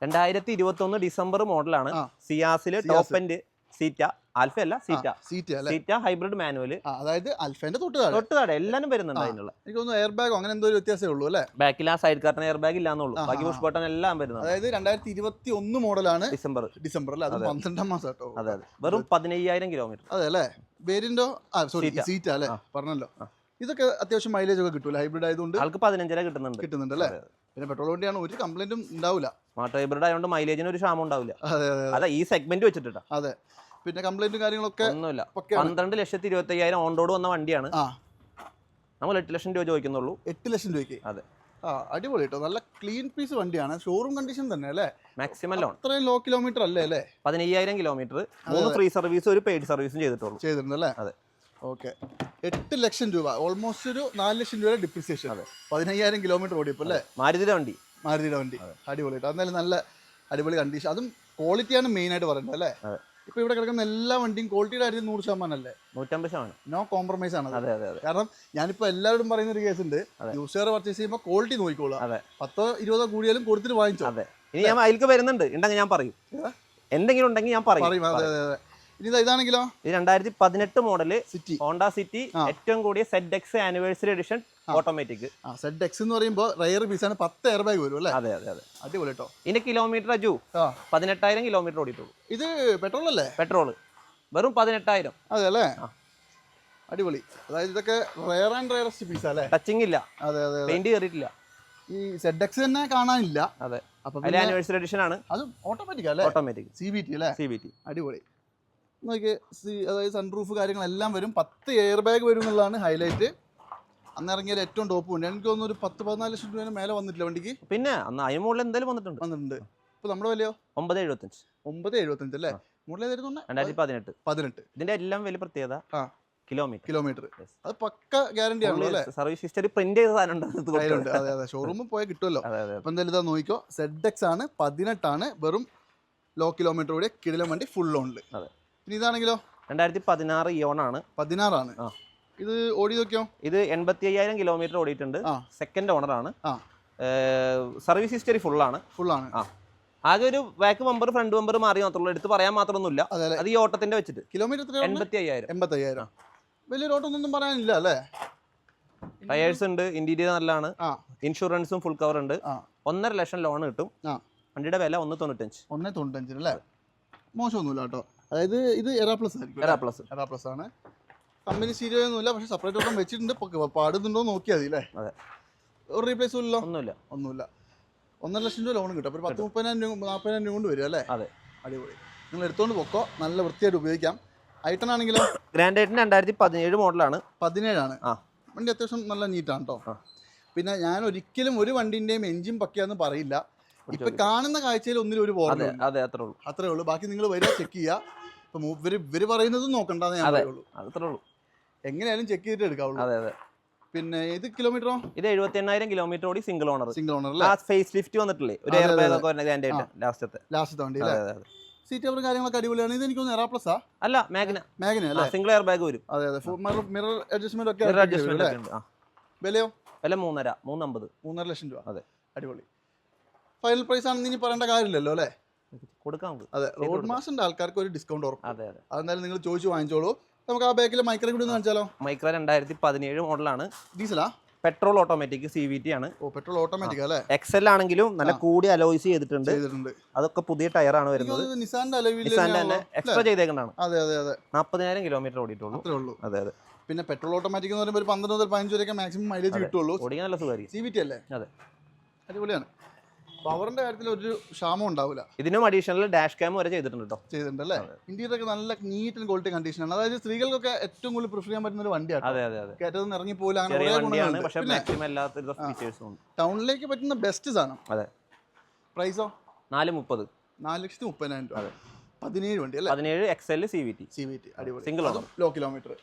2021 ഡിസംബർ മോഡലാണ്. സിയാസിൽ ടോപ്പ് എൻഡ് സീറ്റ, ആൽഫ അല്ല, സീറ്റ ഹൈബ്രിഡ് മാനുവൽ. അതായത് ആൽഫേന്റെ തൊട്ടുതാഴെ എല്ലാരും വരുന്നുണ്ട് അതിനുള്ള. എനിക്ക് തോന്നുന്നു എയർ ബാഗോ അങ്ങനെ എന്തോ ഒരു വ്യത്യാസമേ ഉള്ളൂ അല്ലേ? ബാക്കിൽ ആ സൈഡ് കാർട്ടൺ എയർ ബാഗ് ഇല്ലാന്നുള്ളൂ, ബാക്കി പുഷ് ബട്ടൺ എല്ലാം വരുന്നുണ്ട്. അതായത് 2021 മോഡലാണ്, ഡിസംബറിൽ, അത് 12 മാസം കേട്ടോ. അതെ, വെറും 15,000 കിലോമീറ്റർ. അതെ അല്ലേ? വേരിയന്റോ സീറ്റ അല്ലേ പറഞ്ഞല്ലോ. ഇതൊക്കെ അത്യാവശ്യം മൈലേജ് ഒക്കെ കിട്ടൂല, ഹൈബ്രിഡ് ആയതുകൊണ്ട്. ആൾക്ക് 15 കിട്ടുന്നുണ്ട് അല്ലേ? പിന്നെ പെട്രോൾ വണ്ടിയാണ്, ഒരു കംപ്ലൈന്റും ഉണ്ടാവില്ല. സ്മാർട്ട് ഹൈബ്രിഡ് ആയതുകൊണ്ട് മൈലേജിന് ഒരു ക്ഷാമം ഉണ്ടാവില്ല. അതെ, ഈ സെഗ്മെന്റ് വെച്ചിട്ടാ. അതെ, പിന്നെ കംപ്ലൈന്റും കാര്യങ്ങളൊക്കെ ഒന്നുമില്ല. 12,25,000 ഓൺ റോഡ് വന്ന വണ്ടിയാണ്. നമ്മൾ 8 ലക്ഷം രൂപ ചോദിക്കുന്നുള്ളൂ. 8 ലക്ഷം രൂപയ്ക്ക്? അതെ. അടിപൊളി കേട്ടോ, നല്ല ക്ലീൻ പീസ് വണ്ടിയാണ്, ഷോറൂം കണ്ടീഷൻ തന്നെ അല്ലേ? Maximum loan. അത്രയും ലോ കിലോമീറ്റർ അല്ലേ? 15,000 കിലോമീറ്റർ, 3 ഫ്രീ സർവീസ്, ഒരു പെയ്ഡ് സർവീസും ചെയ്തിട്ടുണ്ട് അല്ലേ? അതെ. ഓക്കെ, 8 ലക്ഷം രൂപ, ഓൾമോസ്റ്റ് ഒരു 4 ലക്ഷം രൂപയുടെ ഡിപ്രിസിയേഷൻ. 15,000 കിലോമീറ്റർ ഓടിയപ്പോൾ അല്ലേ? മാരുതിയുടെ വണ്ടി. അടിപൊളി കേട്ടോ, എന്തായാലും നല്ല അടിപൊളി കണ്ടീഷൻ, അതും ക്വാളിറ്റിയാണ് മെയിൻ ആയിട്ട് പറയുന്നത് അല്ലേ? ഇപ്പൊ ഇവിടെ കിടക്കുന്ന എല്ലാ വണ്ടിയും ക്വാളിറ്റിയുടെ കാര്യത്തിൽ 100% അല്ലേ? 150%. നോ കോംപ്രമൈസ് ആണ്. കാരണം ഞാനിപ്പോ എല്ലാവരും പറയുന്ന ഒരു കേസ് ഉണ്ട്, യൂസർ പർച്ചേസ് ചെയ്യുമ്പോൾ ക്വാളിറ്റി നോക്കിക്കോളാം, 10-20 കൂടിയാലും കൊടുത്തിട്ട് വാങ്ങിച്ചോ. ഇനി ഞാൻ അതിലേക്ക് വരുന്നുണ്ട്, ഉണ്ടെങ്കിൽ ഞാൻ പറയും, എന്തെങ്കിലും ഉണ്ടെങ്കിൽ ഞാൻ പറയും. ഇനി ഇതാണെങ്കിലോ, 2018 മോഡല് ഹോണ്ട സിറ്റി, ഏറ്റവും കൂടിയ ZX anniversary edition automatic. ZX എന്ന് പറയുമ്പോൾ റയർ പീസാണ്, 10 എയർ ബാഗ് വരും അല്ലേ? അതെ. അടിപൊളി കേട്ടോ. ഇതിന്റെ കിലോമീറ്റർ 18,000 കിലോമീറ്റർ ഓടിയിട്ടുള്ളൂ. ഇത് പെട്രോൾ അല്ലേ? പെട്രോൾ, വെറും 18,000. അതെ അല്ലേ? അടിപൊളി. അതായത് ഇതൊക്കെ റയർ ആൻഡ് റയറസ്റ്റ് പീസ് അല്ലേ? ടച്ചിങ് ഇല്ല. അതെ, പെയിന്റ് കയറിയിട്ടില്ല. ഈ ZX തന്നെ കാണാനില്ല. അതെ, ആനിവേഴ്സറി എഡിഷൻ ആണ്. അത് ഓട്ടോമാറ്റിക് അല്ലേ? ഓട്ടോമാറ്റിക് CVT അല്ലേ? CVT. അടിപൊളി. നോക്കിയേ, അതായത് സൺറൂഫ് കാര്യങ്ങളെല്ലാം വരും, 10 എയർ ബാഗ് വരും എന്നുള്ളതാണ് ഹൈലൈറ്റ്. അന്ന് ഇറങ്ങിയാൽ ഏറ്റവും ടോപ്പ് വണ്ടി. എനിക്ക് തോന്നുന്നു ഒരു 10-14 ലക്ഷം രൂപ മേലെ വന്നിട്ടില്ല വണ്ടിക്ക്. പിന്നെ അന്ന് അതിന് മുകളിൽ എന്തായാലും വന്നിട്ടുണ്ട്. ഇപ്പൊ നമ്മുടെ വിലയോ? 975 അല്ലേ? മോഡൽ ഏതായിരുന്നു? 2018. ഇതിന്റെ എല്ലാം വലിയ പ്രത്യേകത കിലോമീറ്റർ. അത് പക്ക ഗ്യാരണ്ടി ആണല്ലോ. സർവീസ് ഹിസ്റ്ററി പ്രിന്റ് ചെയ്ത സാധനം. അതെ, ഷോറൂമിൽ പോയാൽ കിട്ടുമല്ലോ. അപ്പൊ എന്തായാലും ഇതാ നോക്കിക്കോ, ZX ആണ്, 18 വെറും ലോ കിലോമീറ്റർ കൂടി കിടിലം വണ്ടി, ഫുൾ ലോണില്. ഇനി ഇതാണെങ്കിലോ 2016 ഇയോൺ ആണ്. 16. ഇത് ഓടി നോക്കിയോ? ഇത് 85,000 കിലോമീറ്റർ ഓടിയിട്ടുണ്ട്. സെക്കൻഡ് ഓണർ ആണ്. സർവീസ് ഹിസ്റ്ററി ഫുൾ ആണ്. ആകെ ഒരു ബാക്ക് ബമ്പർ ഫ്രണ്ട് ബമ്പർ മാറി മാത്രമേ എടുത്ത് പറയാൻ മാത്രമൊന്നുമില്ല. അത് ഈ ഓട്ടത്തിന്റെ വെച്ചിട്ട് കിലോമീറ്റർ 85,000. വലിയൊരു ഓട്ടമൊന്നും പറയാനില്ല അല്ലേ? ടയേഴ്സ് ഉണ്ട്, ഇന്റീരിയർ നല്ലതാണ്, ഇൻഷുറൻസും ഫുൾ കവർ ഉണ്ട്. 1.5 ലക്ഷം ലോൺ കിട്ടും. വണ്ടിയുടെ വില 1.95 അല്ലേ? മോശമൊന്നുമില്ല കേട്ടോ. അതായത് ഇത് എറാ പ്ലസ് ആയിരിക്കും. എറാ പ്ലസ് ആണ്. കമ്പനി സ്റ്റീരിയോ ഒന്നുമില്ല, പക്ഷെ സെപ്പറേറ്റ് ഓട്ടം വെച്ചിട്ടുണ്ട്. പാടുന്നുണ്ടോ നോക്കിയാൽ മതി അല്ലേ? ഒരു റീപ്ലേസ് ഇല്ലല്ലോ? ഒന്നുമില്ല. 1.5 ലക്ഷം രൂപ ലോൺ കിട്ടും. അപ്പോൾ 30,000 രൂപ 40,000 രൂപ കൊണ്ട് വരും അല്ലേ? അടിപൊളി. നിങ്ങൾ എടുത്തോണ്ട് പൊക്കോ, നല്ല വൃത്തിയായിട്ട് ഉപയോഗിക്കാം. ഐട്ടൺ ആണെങ്കിലോ? ഗ്രാൻഡ് ഐട്ടൺ 2017 മോഡലാണ്. 17 വണ്ടി അത്യാവശ്യം നല്ല നീറ്റാണ് കേട്ടോ. പിന്നെ ഞാൻ ഒരിക്കലും ഒരു വണ്ടിന്റെയും എഞ്ചിൻ പക്കയാന്ന് പറയില്ല. ഇപ്പൊ കാണുന്ന കാഴ്ചയിൽ ഒന്നിലും ഒരു ബോർഡ്. അത്രേ ഉള്ളൂ. ബാക്കി നിങ്ങൾ വരിക, ചെക്ക് ചെയ്യുക. ഇപ്പൊ ഇവര് പറയുന്നതും നോക്കണ്ടെന്ന് ഞാൻ പറയുള്ളൂ. എങ്ങനെയാലും ചെക്ക് ചെയ്തിട്ട് എടുക്കാവുള്ളൂ. പിന്നെ ഇത് കിലോമീറ്ററോ? ഇത് 78,000 കിലോമീറ്റർ ഓടി, സിംഗിൾ ഓണർ. ഫേസ് ലിഫ്റ്റ് വന്നിട്ടില്ലേ, ഒരു എയർ ബാഗ് ഒക്കെ ഗ്രാൻഡ് ഐട്ടൺ ലാസ്റ്റത്തെ വണ്ടി. സീറ്റ് കവർ കാര്യങ്ങളൊക്കെ അടിപൊളിയാണ്. ഇത് എനിക്ക് തോന്നുന്നു എറാ പ്ലസ് അല്ല, മാഗ്ന അല്ലേ? സിംഗിൾ എയർ ബാഗ് വരും. മിറർ അഡ്ജസ്റ്റ്മെന്റ് ഒക്കെ. വിലയോ? വില 3.50 ലക്ഷം രൂപ. അടിപൊളി. ഫൈനൽ പ്രൈസ് ആണെന്ന് ഇനി പറയേണ്ട കാര്യമില്ലല്ലോ അല്ലേ? കൊടുക്കാം. അതെ, റോഡ് മാസിന്റെ ആൾക്കാർക്ക് ഒരു ഡിസ്കൗണ്ട് ഉറപ്പ്. അതെന്തായാലും നിങ്ങൾ ചോദിച്ചു വാങ്ങിച്ചോളൂ. നമുക്ക് ആ ബാക്കിലെ മൈക്രോ കൂടി ഒന്ന് കാണിച്ചാലോ? മൈക്രോ 2017 മോഡലാണ്. ഡീസലാ? പെട്രോൾ ഓട്ടോമാറ്റിക്, CVT ആണ്. പെട്രോൾ ഓട്ടോമാറ്റിക് അല്ലേ? XL ആണെങ്കിലും നല്ല കൂടി അലോയ്സ് ചെയ്തിട്ടുണ്ട്. അതൊക്കെ പുതിയ ടയറാണ് വരുന്നത്. നിസാന്റെ എക്സ്ട്രാ ചെയ്തേക്കുന്നതാണ്. 40,000 കിലോമീറ്റർ ഓടിയിട്ടുള്ളൂ. അതെ. പിന്നെ പെട്രോൾ ഓട്ടോമാറ്റിക് എന്ന് പറയുമ്പോൾ 12 മുതൽ 15 വരെയൊക്കെ മാക്സിമം മൈലേജ് കിട്ടുള്ളൂ. ഓടിക്കാൻ നല്ല സുഖമായിരിക്കും. CVT അല്ലേ? അതെ, അടിപൊളിയാണ്. പവറിന്റെ കാര്യത്തിൽ ഒരു ക്ഷാമം ഉണ്ടാവില്ല. ഇതിനും അഡീഷണൽ ഡാഷ് ക്യാം വരെ ചെയ്തിട്ടുണ്ട് അല്ലേ? ഇന്റീരിയർ ഒക്കെ നല്ല നീറ്റ് ആൻഡ് ക്വാളിറ്റി കണ്ടീഷൻ ആണ്. അതായത് സ്ത്രീകൾക്കൊക്കെ ഏറ്റവും കൂടുതൽ പ്രിഫർ ചെയ്യാൻ പറ്റുന്ന ഒരു വണ്ടിയാണ്. കയറ്റത്തിൽ ഇറങ്ങി പോലും ടൗണിലേക്ക് പറ്റുന്ന ബെസ്റ്റ് സാധനം. പ്രൈസോ? 4,30,000 രൂപ. 17 വണ്ടി അല്ലേ? 17 XL CVT. അടിപൊളി. Single owner, low kilometre.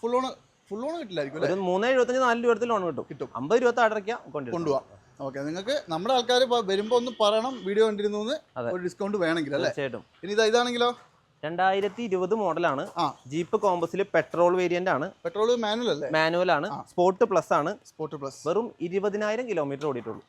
Full loan കിട്ടില്ലായിരിക്കും. ഒരു 3,75-4 രൂപത്തിൽ ലോൺ കിട്ടും. 50 രൂപ അടയ്ക്കാം, കൊണ്ടുപോവാം. ഓക്കെ, നിങ്ങൾക്ക് നമ്മുടെ ആൾക്കാർ വരുമ്പോൾ ഒന്ന് പറയണം, വീഡിയോ കണ്ടിരുന്നു ഒരു ഡിസ്കൗണ്ട് വേണമെങ്കിൽ അല്ലേ? ഇനി ഇതാണെങ്കിലോ? 2020 മോഡലാണ്. ജീപ്പ് കോമ്പസിൽ പെട്രോൾ വേരിയന്റ് ആണ്. പെട്രോൾ മാനുവൽ അല്ലേ? മാനുവൽ ആണ്. സ്പോർട്ട് പ്ലസ് ആണ്. Sport plus. വെറും 20,000 കിലോമീറ്റർ ഓടിയിട്ടുള്ളൂ.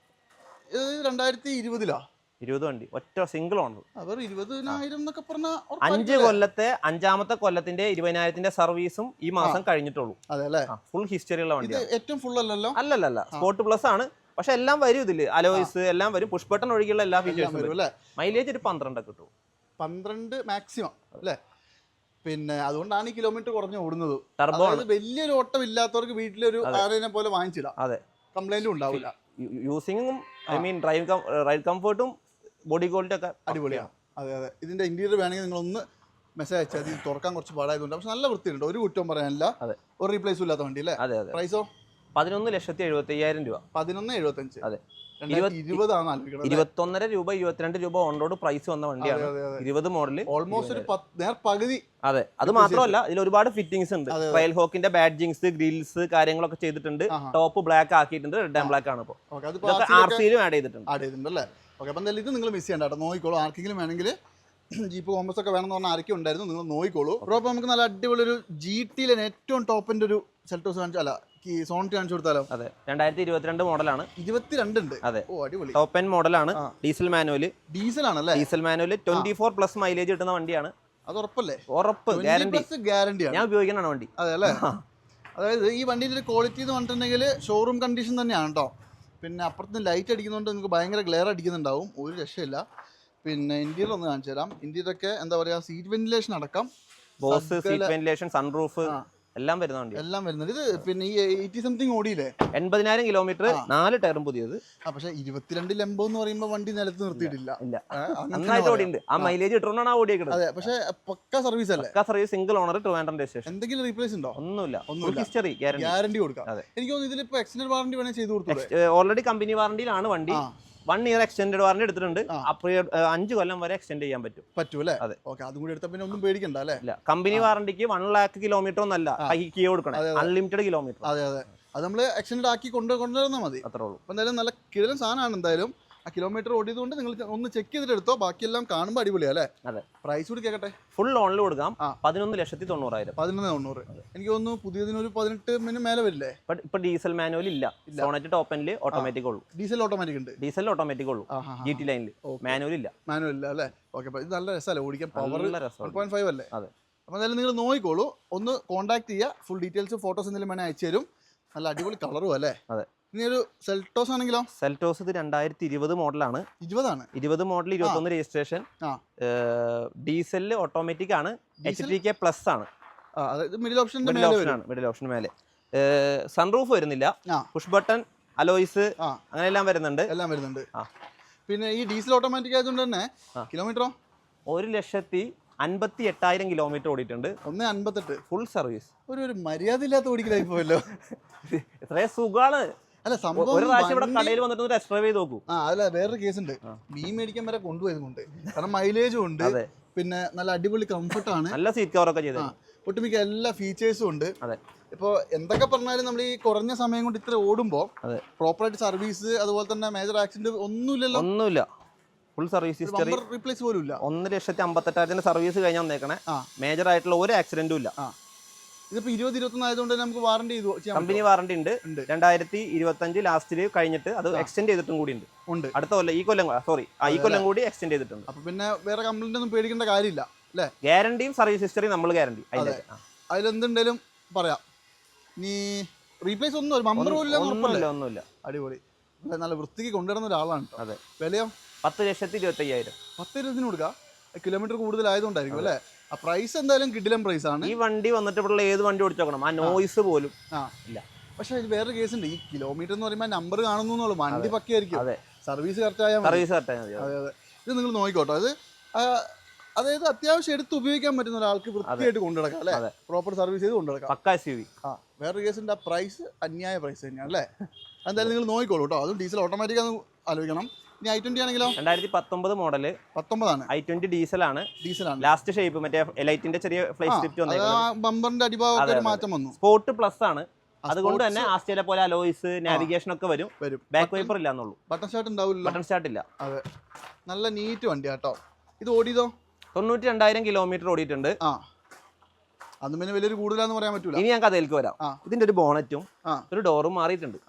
ഇത് 2020 20 വണ്ടി ഒറ്റ സിംഗിൾ ഓണർ. അവർ 20,000 എന്നൊക്കെ പറഞ്ഞാൽ 5 കൊല്ലത്തെ 5ാമത്തെ കൊല്ലത്തിന്റെ 20,000ത്തിന്റെ സർവീസും ഈ മാസം കഴിഞ്ഞിട്ടുള്ളൂ. അതെ, ഫുൾ ഹിസ്റ്ററി ഉള്ള വണ്ടി. ഏറ്റവും ഫുൾ അല്ലല്ലോ? അല്ലല്ല, സ്പോർട്ട് പ്ലസ് ആണ്. പക്ഷെ എല്ലാം വരും ഇതില്, അലോയ്സ് എല്ലാം വരും. പുഷ് ബട്ടൺ ഒഴികെയുള്ള എല്ലാ ഫീച്ചേഴ്സും വരും. മൈലേജ് ഒരു 12 കിട്ടും. 12 മാക്സിമം അല്ലേ? പിന്നെ അതുകൊണ്ടാണ് ഈ കിലോമീറ്റർ കുറഞ്ഞ് ഓടുന്നത്. വലിയൊരു ഓട്ടം ഇല്ലാത്തവർക്ക് വീട്ടിലൊരു ആരേനെ പോലെ വാങ്ങിച്ചില്ല. അതെ, കംപ്ലൈന്റും ഉണ്ടാവില്ല. യൂസിങ്ങും റൈഡ് കംഫർട്ടും ബോഡി ക്വാളിറ്റി ഒക്കെ അടിപൊളിയാണ്. അതെ. ഇതിന്റെ ഇന്റീരിയർ വേണമെങ്കിൽ നിങ്ങളൊന്ന് മെസ്സേജ് അയച്ചാൽ ഇത് തുറക്കാൻ കുറച്ച് പാടായതുകൊണ്ട്. പക്ഷെ നല്ല വൃത്തിയുണ്ട്, ഒരു കുറ്റവും പറയാനില്ല. ഒരു റീപ്ലേസും ഇല്ലാത്ത വണ്ടി അല്ലേ? അതെ. പ്രൈസോ 11,75,000 രൂപ. 11,75. അതെ, 21.5 രൂപ 22 രൂപ ഓൺ റോഡ് പ്രൈസ് വന്ന വണ്ടിയാണ്. 20 മോഡല്, ഓൾമോസ്റ്റ് ഒരു പകുതി. അതെ, അത് മാത്രമല്ല ഇതിൽ ഒരുപാട് ഫിറ്റിംഗ്സ് ഉണ്ട്. ട്രയൽ ഹോക്കിന്റെ ബാഡ്ജിങ്സ്, ഗ്രിൽസ് കാര്യങ്ങളൊക്കെ ചെയ്തിട്ടുണ്ട്. ടോപ്പ് ബ്ലാക്ക് ആക്കിയിട്ടുണ്ട്, റെഡ് ആൻഡ് ബ്ലാക്ക് ആണ്. ഇപ്പോൾ ആർസിയിലും ആഡ് ചെയ്തിട്ടുണ്ട് അല്ലേ? ഓക്കെ, അപ്പം എന്തായാലും ഇത് നിങ്ങൾ മിസ് ചെയ്യണ്ട കേട്ടോ, നോക്കിക്കോളൂ. ആർക്കെങ്കിലും വേണമെങ്കിൽ ജീപ്പ് കോമ്പസ് ഒക്കെ വേണമെന്ന് പറഞ്ഞാൽ ആരൊക്കെ ഉണ്ടായിരുന്നു, നിങ്ങൾ നോക്കിക്കോളൂ. അപ്പോൾ നമുക്ക് നല്ല അടിപൊളി ഒരു GT-ലെ ഏറ്റവും ടോപ്പിന്റെ ഒരു സെൽറ്റോസ് കാണിച്ചു, അല്ല സോണിറ്റ് കാണിച്ചു കൊടുത്താലോ? അതെ, 2022 മോഡലാണ്. 22 ഉണ്ട്. അതെ, ഓ അടിപൊളി. ടോപ്പ് എൻഡ് മോഡലാണ്. Diesel manual. ഡീസൽ ആണല്ലേ? ഡീസൽ മാനുവൽ 24+ മൈലേജ് കിട്ടുന്ന വണ്ടിയാണ്. അത് ഉറപ്പല്ലേ? ഉറപ്പ്, ഗ്യാരണ്ടി. ഞാൻ ഉപയോഗിക്കുന്നതാണ് വണ്ടി. അതെ അല്ലേ? അതായത് ഈ വണ്ടിയുടെ ഒരു ക്വാളിറ്റി എന്ന് പറഞ്ഞിട്ടുണ്ടെങ്കിൽ ഷോറൂം കണ്ടീഷൻ തന്നെയാണ് കേട്ടോ. പിന്നെ അപ്പുറത്ത് ലൈറ്റ് അടിക്കുന്നതുകൊണ്ട് നിങ്ങൾക്ക് ഭയങ്കര ഗ്ലെയർ അടിക്കുന്നുണ്ടാവും, ഒരു രക്ഷയില്ല. പിന്നെ ഇന്റീരിയർ ഒന്ന് കാണിച്ചു തരാം. ഇന്റീരിയർ ഒക്കെ എന്താ പറയാ, സീറ്റ് വെന്റിലേഷൻ അടക്കം, ബോസ് സീറ്റ് വെന്റിലേഷൻ, സൺറൂഫ് എല്ലാം വരുന്ന വണ്ടി, എല്ലാം വരുന്നുണ്ട്. ഇത് പിന്നെ ഈ 80 സംതിങ് ഓടിയില്ലേ? 80,000 കിലോമീറ്റർ, 4 ടയറും പുതിയത്. പക്ഷെ 22 ലംബോ എന്ന് പറയുമ്പോൾ വണ്ടി നിലത്ത് നിർത്തിയിട്ടില്ല. നന്നായിട്ട് ഓടിയുണ്ട്. ആ മൈലേജ് കിട്ടുന്നതാണ് ആ ഓടിയേക്കുന്നത്. അതെ, പക്ഷെ പക്ക സർവീസ് അല്ലേ? Pakka service, single owner, Trivandrum registration. എന്തെങ്കിലും റീപ്ലേസ് ഉണ്ടോ? ഒന്നുമില്ല, ഹിസ്റ്ററി ഗ്യാരണ്ടി കൊടുക്കാം. എനിക്ക് തോന്നുന്നു ഇതിലിപ്പോ എക്സ്റ്റൻഡ് വാറണ്ടി വേണേൽ ചെയ്തു കൊടുത്തു. ഓൾറെഡി കമ്പനി വാറണ്ടിയിലാണ് വണ്ടി. 1 ഇയർ എക്സ്റ്റൻഡ് വാറണ്ടി എടുത്തിട്ടുണ്ട്. 5 കൊല്ലം വരെ എക്സ്റ്റെൻഡ് ചെയ്യാൻ പറ്റും അല്ലേ? അതെ. ഓക്കെ, അതും കൂടി എടുത്താൽ പിന്നെ ഒന്നും പേടിക്കണ്ട അല്ലേ? ഇല്ല, കമ്പനി വാറണ്ടിക്ക് 1 lakh കിലോമീറ്റർ ഒന്നല്ല ഹൈക്ക് കൊടുക്കണം, അൺലിമിറ്റഡ് കിലോമീറ്റർ. അതെ. അത് നമ്മൾ എക്സ്റ്റൻഡ് ആക്കി കൊണ്ടുവന്നാൽ മതി, അത്രേ ഉള്ളൂ. അപ്പം എന്തായാലും നല്ല കിഴലൻ സാധനമാണ്. എന്തായാലും ആ കിലോമീറ്റർ ഓടിയതുകൊണ്ട് നിങ്ങൾ ഒന്ന് ചെക്ക് ചെയ്തിട്ട് എടുത്തോ, ബാക്കിയെല്ലാം കാണുമ്പോൾ അടിപൊളിയാ അല്ലേ? അതെ. പ്രൈസ് കൂടി കേൾക്കട്ടെ. ഫുൾ ഓണിൽ കൊടുക്കാം, 11,90,000. 11,90,000. എനിക്ക് തോന്നുന്നു പുതിയതിനൊരു 18 മേലെ വരില്ലേ? ഇപ്പൊ ഡീസൽ മാനുവൽ ഇല്ല, സോണറ്റ് ടോപ്പ് എൻഡിൽ ഓട്ടോമാറ്റിക് ഉള്ളൂ. ഡീസൽ ഓട്ടോമാറ്റിക് ഉണ്ട്, ഡീസൽ ഓട്ടോമാറ്റിക് ഉള്ളൂ. GT ലൈനിൽ മാനുവൽ ഇല്ല. അല്ലേ? ഓക്കെ, ഇത് നല്ല രസമല്ലേ ഓടിക്കാൻ? പവർ 1.5 അല്ലേ? അതെ. അപ്പോൾ എന്തായാലും നിങ്ങൾ നോക്കിക്കോളൂ, ഒന്ന് കോൺടാക്ട് ചെയ്യുക. ഫുൾ ഡീറ്റെയിൽസ് ഫോട്ടോസ് എന്തെങ്കിലും വേണേൽ അയച്ചു തരും. നല്ല അടിപൊളി കളറും അല്ലേ? അതെ. ഇനി ഒരു സെൽറ്റോസ് ആണെങ്കിലോ? സെൽറ്റോസ് ഇത് 2020 മോഡലാണ്. 20 മോഡൽ, 21 രജിസ്ട്രേഷൻ. ഡീസലിൽ ഓട്ടോമാറ്റിക് ആണ്, HTK പ്ലസ് ആണ്. മിഡിൽ ഓപ്ഷൻ മേലെ. സൺറൂഫ് വരുന്നില്ല, പുഷ് ബട്ടൺ, അലോയ്സ് അങ്ങനെ എല്ലാം വരുന്നുണ്ട്. പിന്നെ ഈ ഡീസൽ ഓട്ടോമാറ്റിക് ആയതുകൊണ്ട് തന്നെ കിലോമീറ്ററോ 1,58,000 കിലോമീറ്റർ ഓടിയിട്ടുണ്ട്. 1,58 ഫുൾ സർവീസ്. ഒരു മര്യാദ ഇല്ലാത്ത ഓടിക്കലായി പോയല്ലോ. ഇത്രയും സുഖമാണ്. അല്ല, സംഭവം ഒരു പ്രാവശ്യം ഇവിടെ കടയിൽ വന്നിട്ട് ടെസ്റ്റ് ഡ്രൈവ് ചെയ്ത് നോക്കൂ. അല്ല, വേറൊരു കേസ് ഉണ്ട്. മീൻ മേടിക്കാൻ വരെ കൊണ്ടുപോയതുകൊണ്ട്, കാരണം മൈലേജും ഉണ്ട്, പിന്നെ നല്ല അടിപൊളി കംഫർട്ടാണ്, നല്ല സീറ്റ് കവറൊക്കെ ചെയ്ത്, ഒട്ടുമിക്ക എല്ലാ ഫീച്ചേഴ്സും ഉണ്ട്. അതെ. ഇപ്പോൾ എന്തൊക്കെ പറഞ്ഞാലും നമ്മൾ ഈ കുറഞ്ഞ സമയം കൊണ്ട് ഇത്ര ഓടുമ്പോൾ പ്രോപ്പറായിട്ട് സർവീസ്, അതുപോലെ തന്നെ മേജർ ആക്സിഡന്റ് ഒന്നുമില്ല. ഫുൾ സർവീസ് ഹിസ്റ്ററി, റീപ്ലേസ് പോലും ഇല്ല. 1,58,000 സർവീസ് കഴിഞ്ഞാൽ വന്നേക്കണേ. മേജർ ആയിട്ടുള്ള ഒരു ആക്സിഡന്റും ഇല്ല. ഇതിപ്പോ 2021 ആയതുകൊണ്ട് നമുക്ക് വാറണ്ടി കമ്പനി വാറണ്ടി ഉണ്ട്. 2025 ലാസ്റ്റില് കഴിഞ്ഞിട്ട് അത് എക്സ്റ്റെൻഡ് ചെയ്തിട്ടും കൂടി ഉണ്ട്. അടുത്ത കൊല്ലം, ഈ കൊല്ലം കൂടി എക്സ്റ്റെൻഡ് ചെയ്തിട്ടുണ്ട്. അപ്പൊ പിന്നെ വേറെ കംപ്ലൈന്റ് ഒന്നും പേടിക്കേണ്ട കാര്യമില്ല അല്ലേ? ഗ്യാരണ്ടിയും സർവീസ് ഹിസ്റ്ററി നമ്മൾ ഗ്യാരണ്ടി അതിലെന്തുണ്ടേലും പറയാം. നീ റീപ്ലേസ് ഒന്നുമില്ല. അടിപൊളി, നല്ല വൃത്തിക്ക് കൊണ്ടുവരുന്ന ഒരാളാണ്. അതെ. വിലയോ 10,25,000. 10,20,000 കൊടുക്കുക. കിലോമീറ്റർ കൂടുതലായതുകൊണ്ടായിരിക്കും അല്ലേ? ആ പ്രൈസ് എന്തായാലും കിടിലൻ പ്രൈസ് ആണ്. ഈ വണ്ടി വന്നിട്ട് ഇവിടെ ഏത് വണ്ടി ഓടിച്ചു നോക്കണം, ആ നോയ്സ് പോലും ഇല്ല. പക്ഷെ ഇത് വേറെ കേസ് ഉണ്ട്. ഈ കിലോമീറ്റർ എന്ന് പറയുമ്പോൾ നമ്പർ കാണുന്നു, വണ്ടി പക്കയായിരിക്കും. സർവീസ് കറക്റ്റ് ആയാൽ മതി. അതെ. ഇത് നിങ്ങൾ നോക്കിക്കോട്ടോ. അതായത് അത്യാവശ്യം എടുത്ത് ഉപയോഗിക്കാൻ പറ്റുന്ന ഒരാൾക്ക് വൃത്തിയായിട്ട് കൊണ്ടുനടക്കാം അല്ലേ? പ്രോപ്പർ സർവീസ് ചെയ്ത് കൊണ്ടുനടക്കാം. പക്ക SUV. വേറൊരു കേസ് ഉണ്ട്, ആ പ്രൈസ് അന്യായ പ്രൈസ് തന്നെയാണ് അല്ലേ? എന്തായാലും നിങ്ങൾ നോക്കിക്കോളൂ കേട്ടോ. അതും ഡീസൽ ഓട്ടോമാറ്റിക് ആണെന്ന് ആലോചിക്കണം. ഇനി i20 ആണെങ്കിലോ? 2019 മോഡല്. 19 i20 ഡീസലാണ്. ലാസ്റ്റ് ഷേപ്പ്, മറ്റേ എലൈറ്റിന്റെ ചെറിയ ഫ്ലൈറ്റ് സ്റ്റിഫ്റ്റ് വന്നേക്കുന്നത്. ബമ്പറിന്റെ അടിഭാഗത്ത് ഒരു മാറ്റം വന്നു. സ്പോർട്ട് പ്ലസ് ആണ്, അതുകൊണ്ട് തന്നെ ആസ്റ്റേലെ പോലെ അലോയ്സ്, നാവിഗേഷൻ ഒക്കെ വരും. ബാക്ക് വൈപ്പർ ഇല്ല എന്നുള്ളൂ. ബട്ടൺ സ്റ്റാർട്ട് ഉണ്ടാവില്ല. ബട്ടൺ സ്റ്റാർട്ട് ഇല്ല. അതെ. നല്ല നീറ്റ് വണ്ടി കേട്ടോ. ഇത് ഓടിയതോ? 92,000 കിലോമീറ്റർ ഓടിയിട്ടുണ്ട്. അന്ന് പിന്നെ വലിയൊരു കൂടുതലാന്ന് പറയാൻ പറ്റൂല. ഇനി ഞാൻ കഥയിലേക്ക് വരാം. ഇതിന്റെ ഒരു ബോണറ്റും ഒരു ഡോറും മാറിയിട്ടുണ്ട്.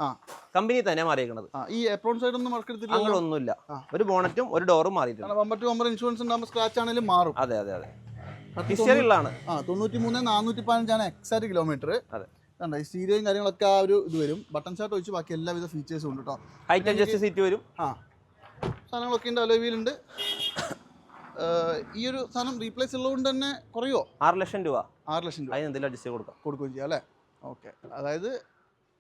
കമ്പനി തന്നെ മാറിയേക്കുന്നത്. ഈ എപ്രോൺ സൈഡ് ഒന്നും വർക്ക് എടുത്തിട്ടില്ല, അങ്ങനൊന്നുമില്ല. ഒരു ബോണറ്റും ഒരു ഡോറും മാറിയിട്ടുണ്ട്. ബമ്പർ ടു ബമ്പർ ഇൻഷുറൻസ് ഉണ്ടാകുമ്പോൾ സ്ക്രാച്ച് ആണെങ്കിലും മാറും. അതെ അതെ അതെ, ഹിസ്റ്ററി ഉള്ളതാണ്. 93,415 എക്സാക്ട് കിലോമീറ്റർ. അതെ, ഈ സ്റ്റീരിയോയും കാര്യങ്ങളൊക്കെ ആ ഒരു ഇത് വരും. ബട്ടൺ ഷാട്ട് ഒഴിച്ച് ബാക്കി എല്ലാവിധ ഫീച്ചേഴ്സും ഉണ്ട് കേട്ടോ. ഹൈറ്റ് അഡ്ജസ്റ്റ് സീറ്റ് വരും. സാധനങ്ങളൊക്കെ ഉണ്ട്. അലോയ് വീൽ ഉണ്ട്. ഈ ഒരു സാധനം റീപ്ലേസ് ഉള്ളതുകൊണ്ട് തന്നെ കുറയോ? 6 ലക്ഷം രൂപ. 6 ലക്ഷം രൂപ അതിന് എന്തെങ്കിലും അഡ്ജസ്റ്റ് കൊടുക്കുകയും ചെയ്യാം അല്ലേ? ഓക്കെ. അതായത്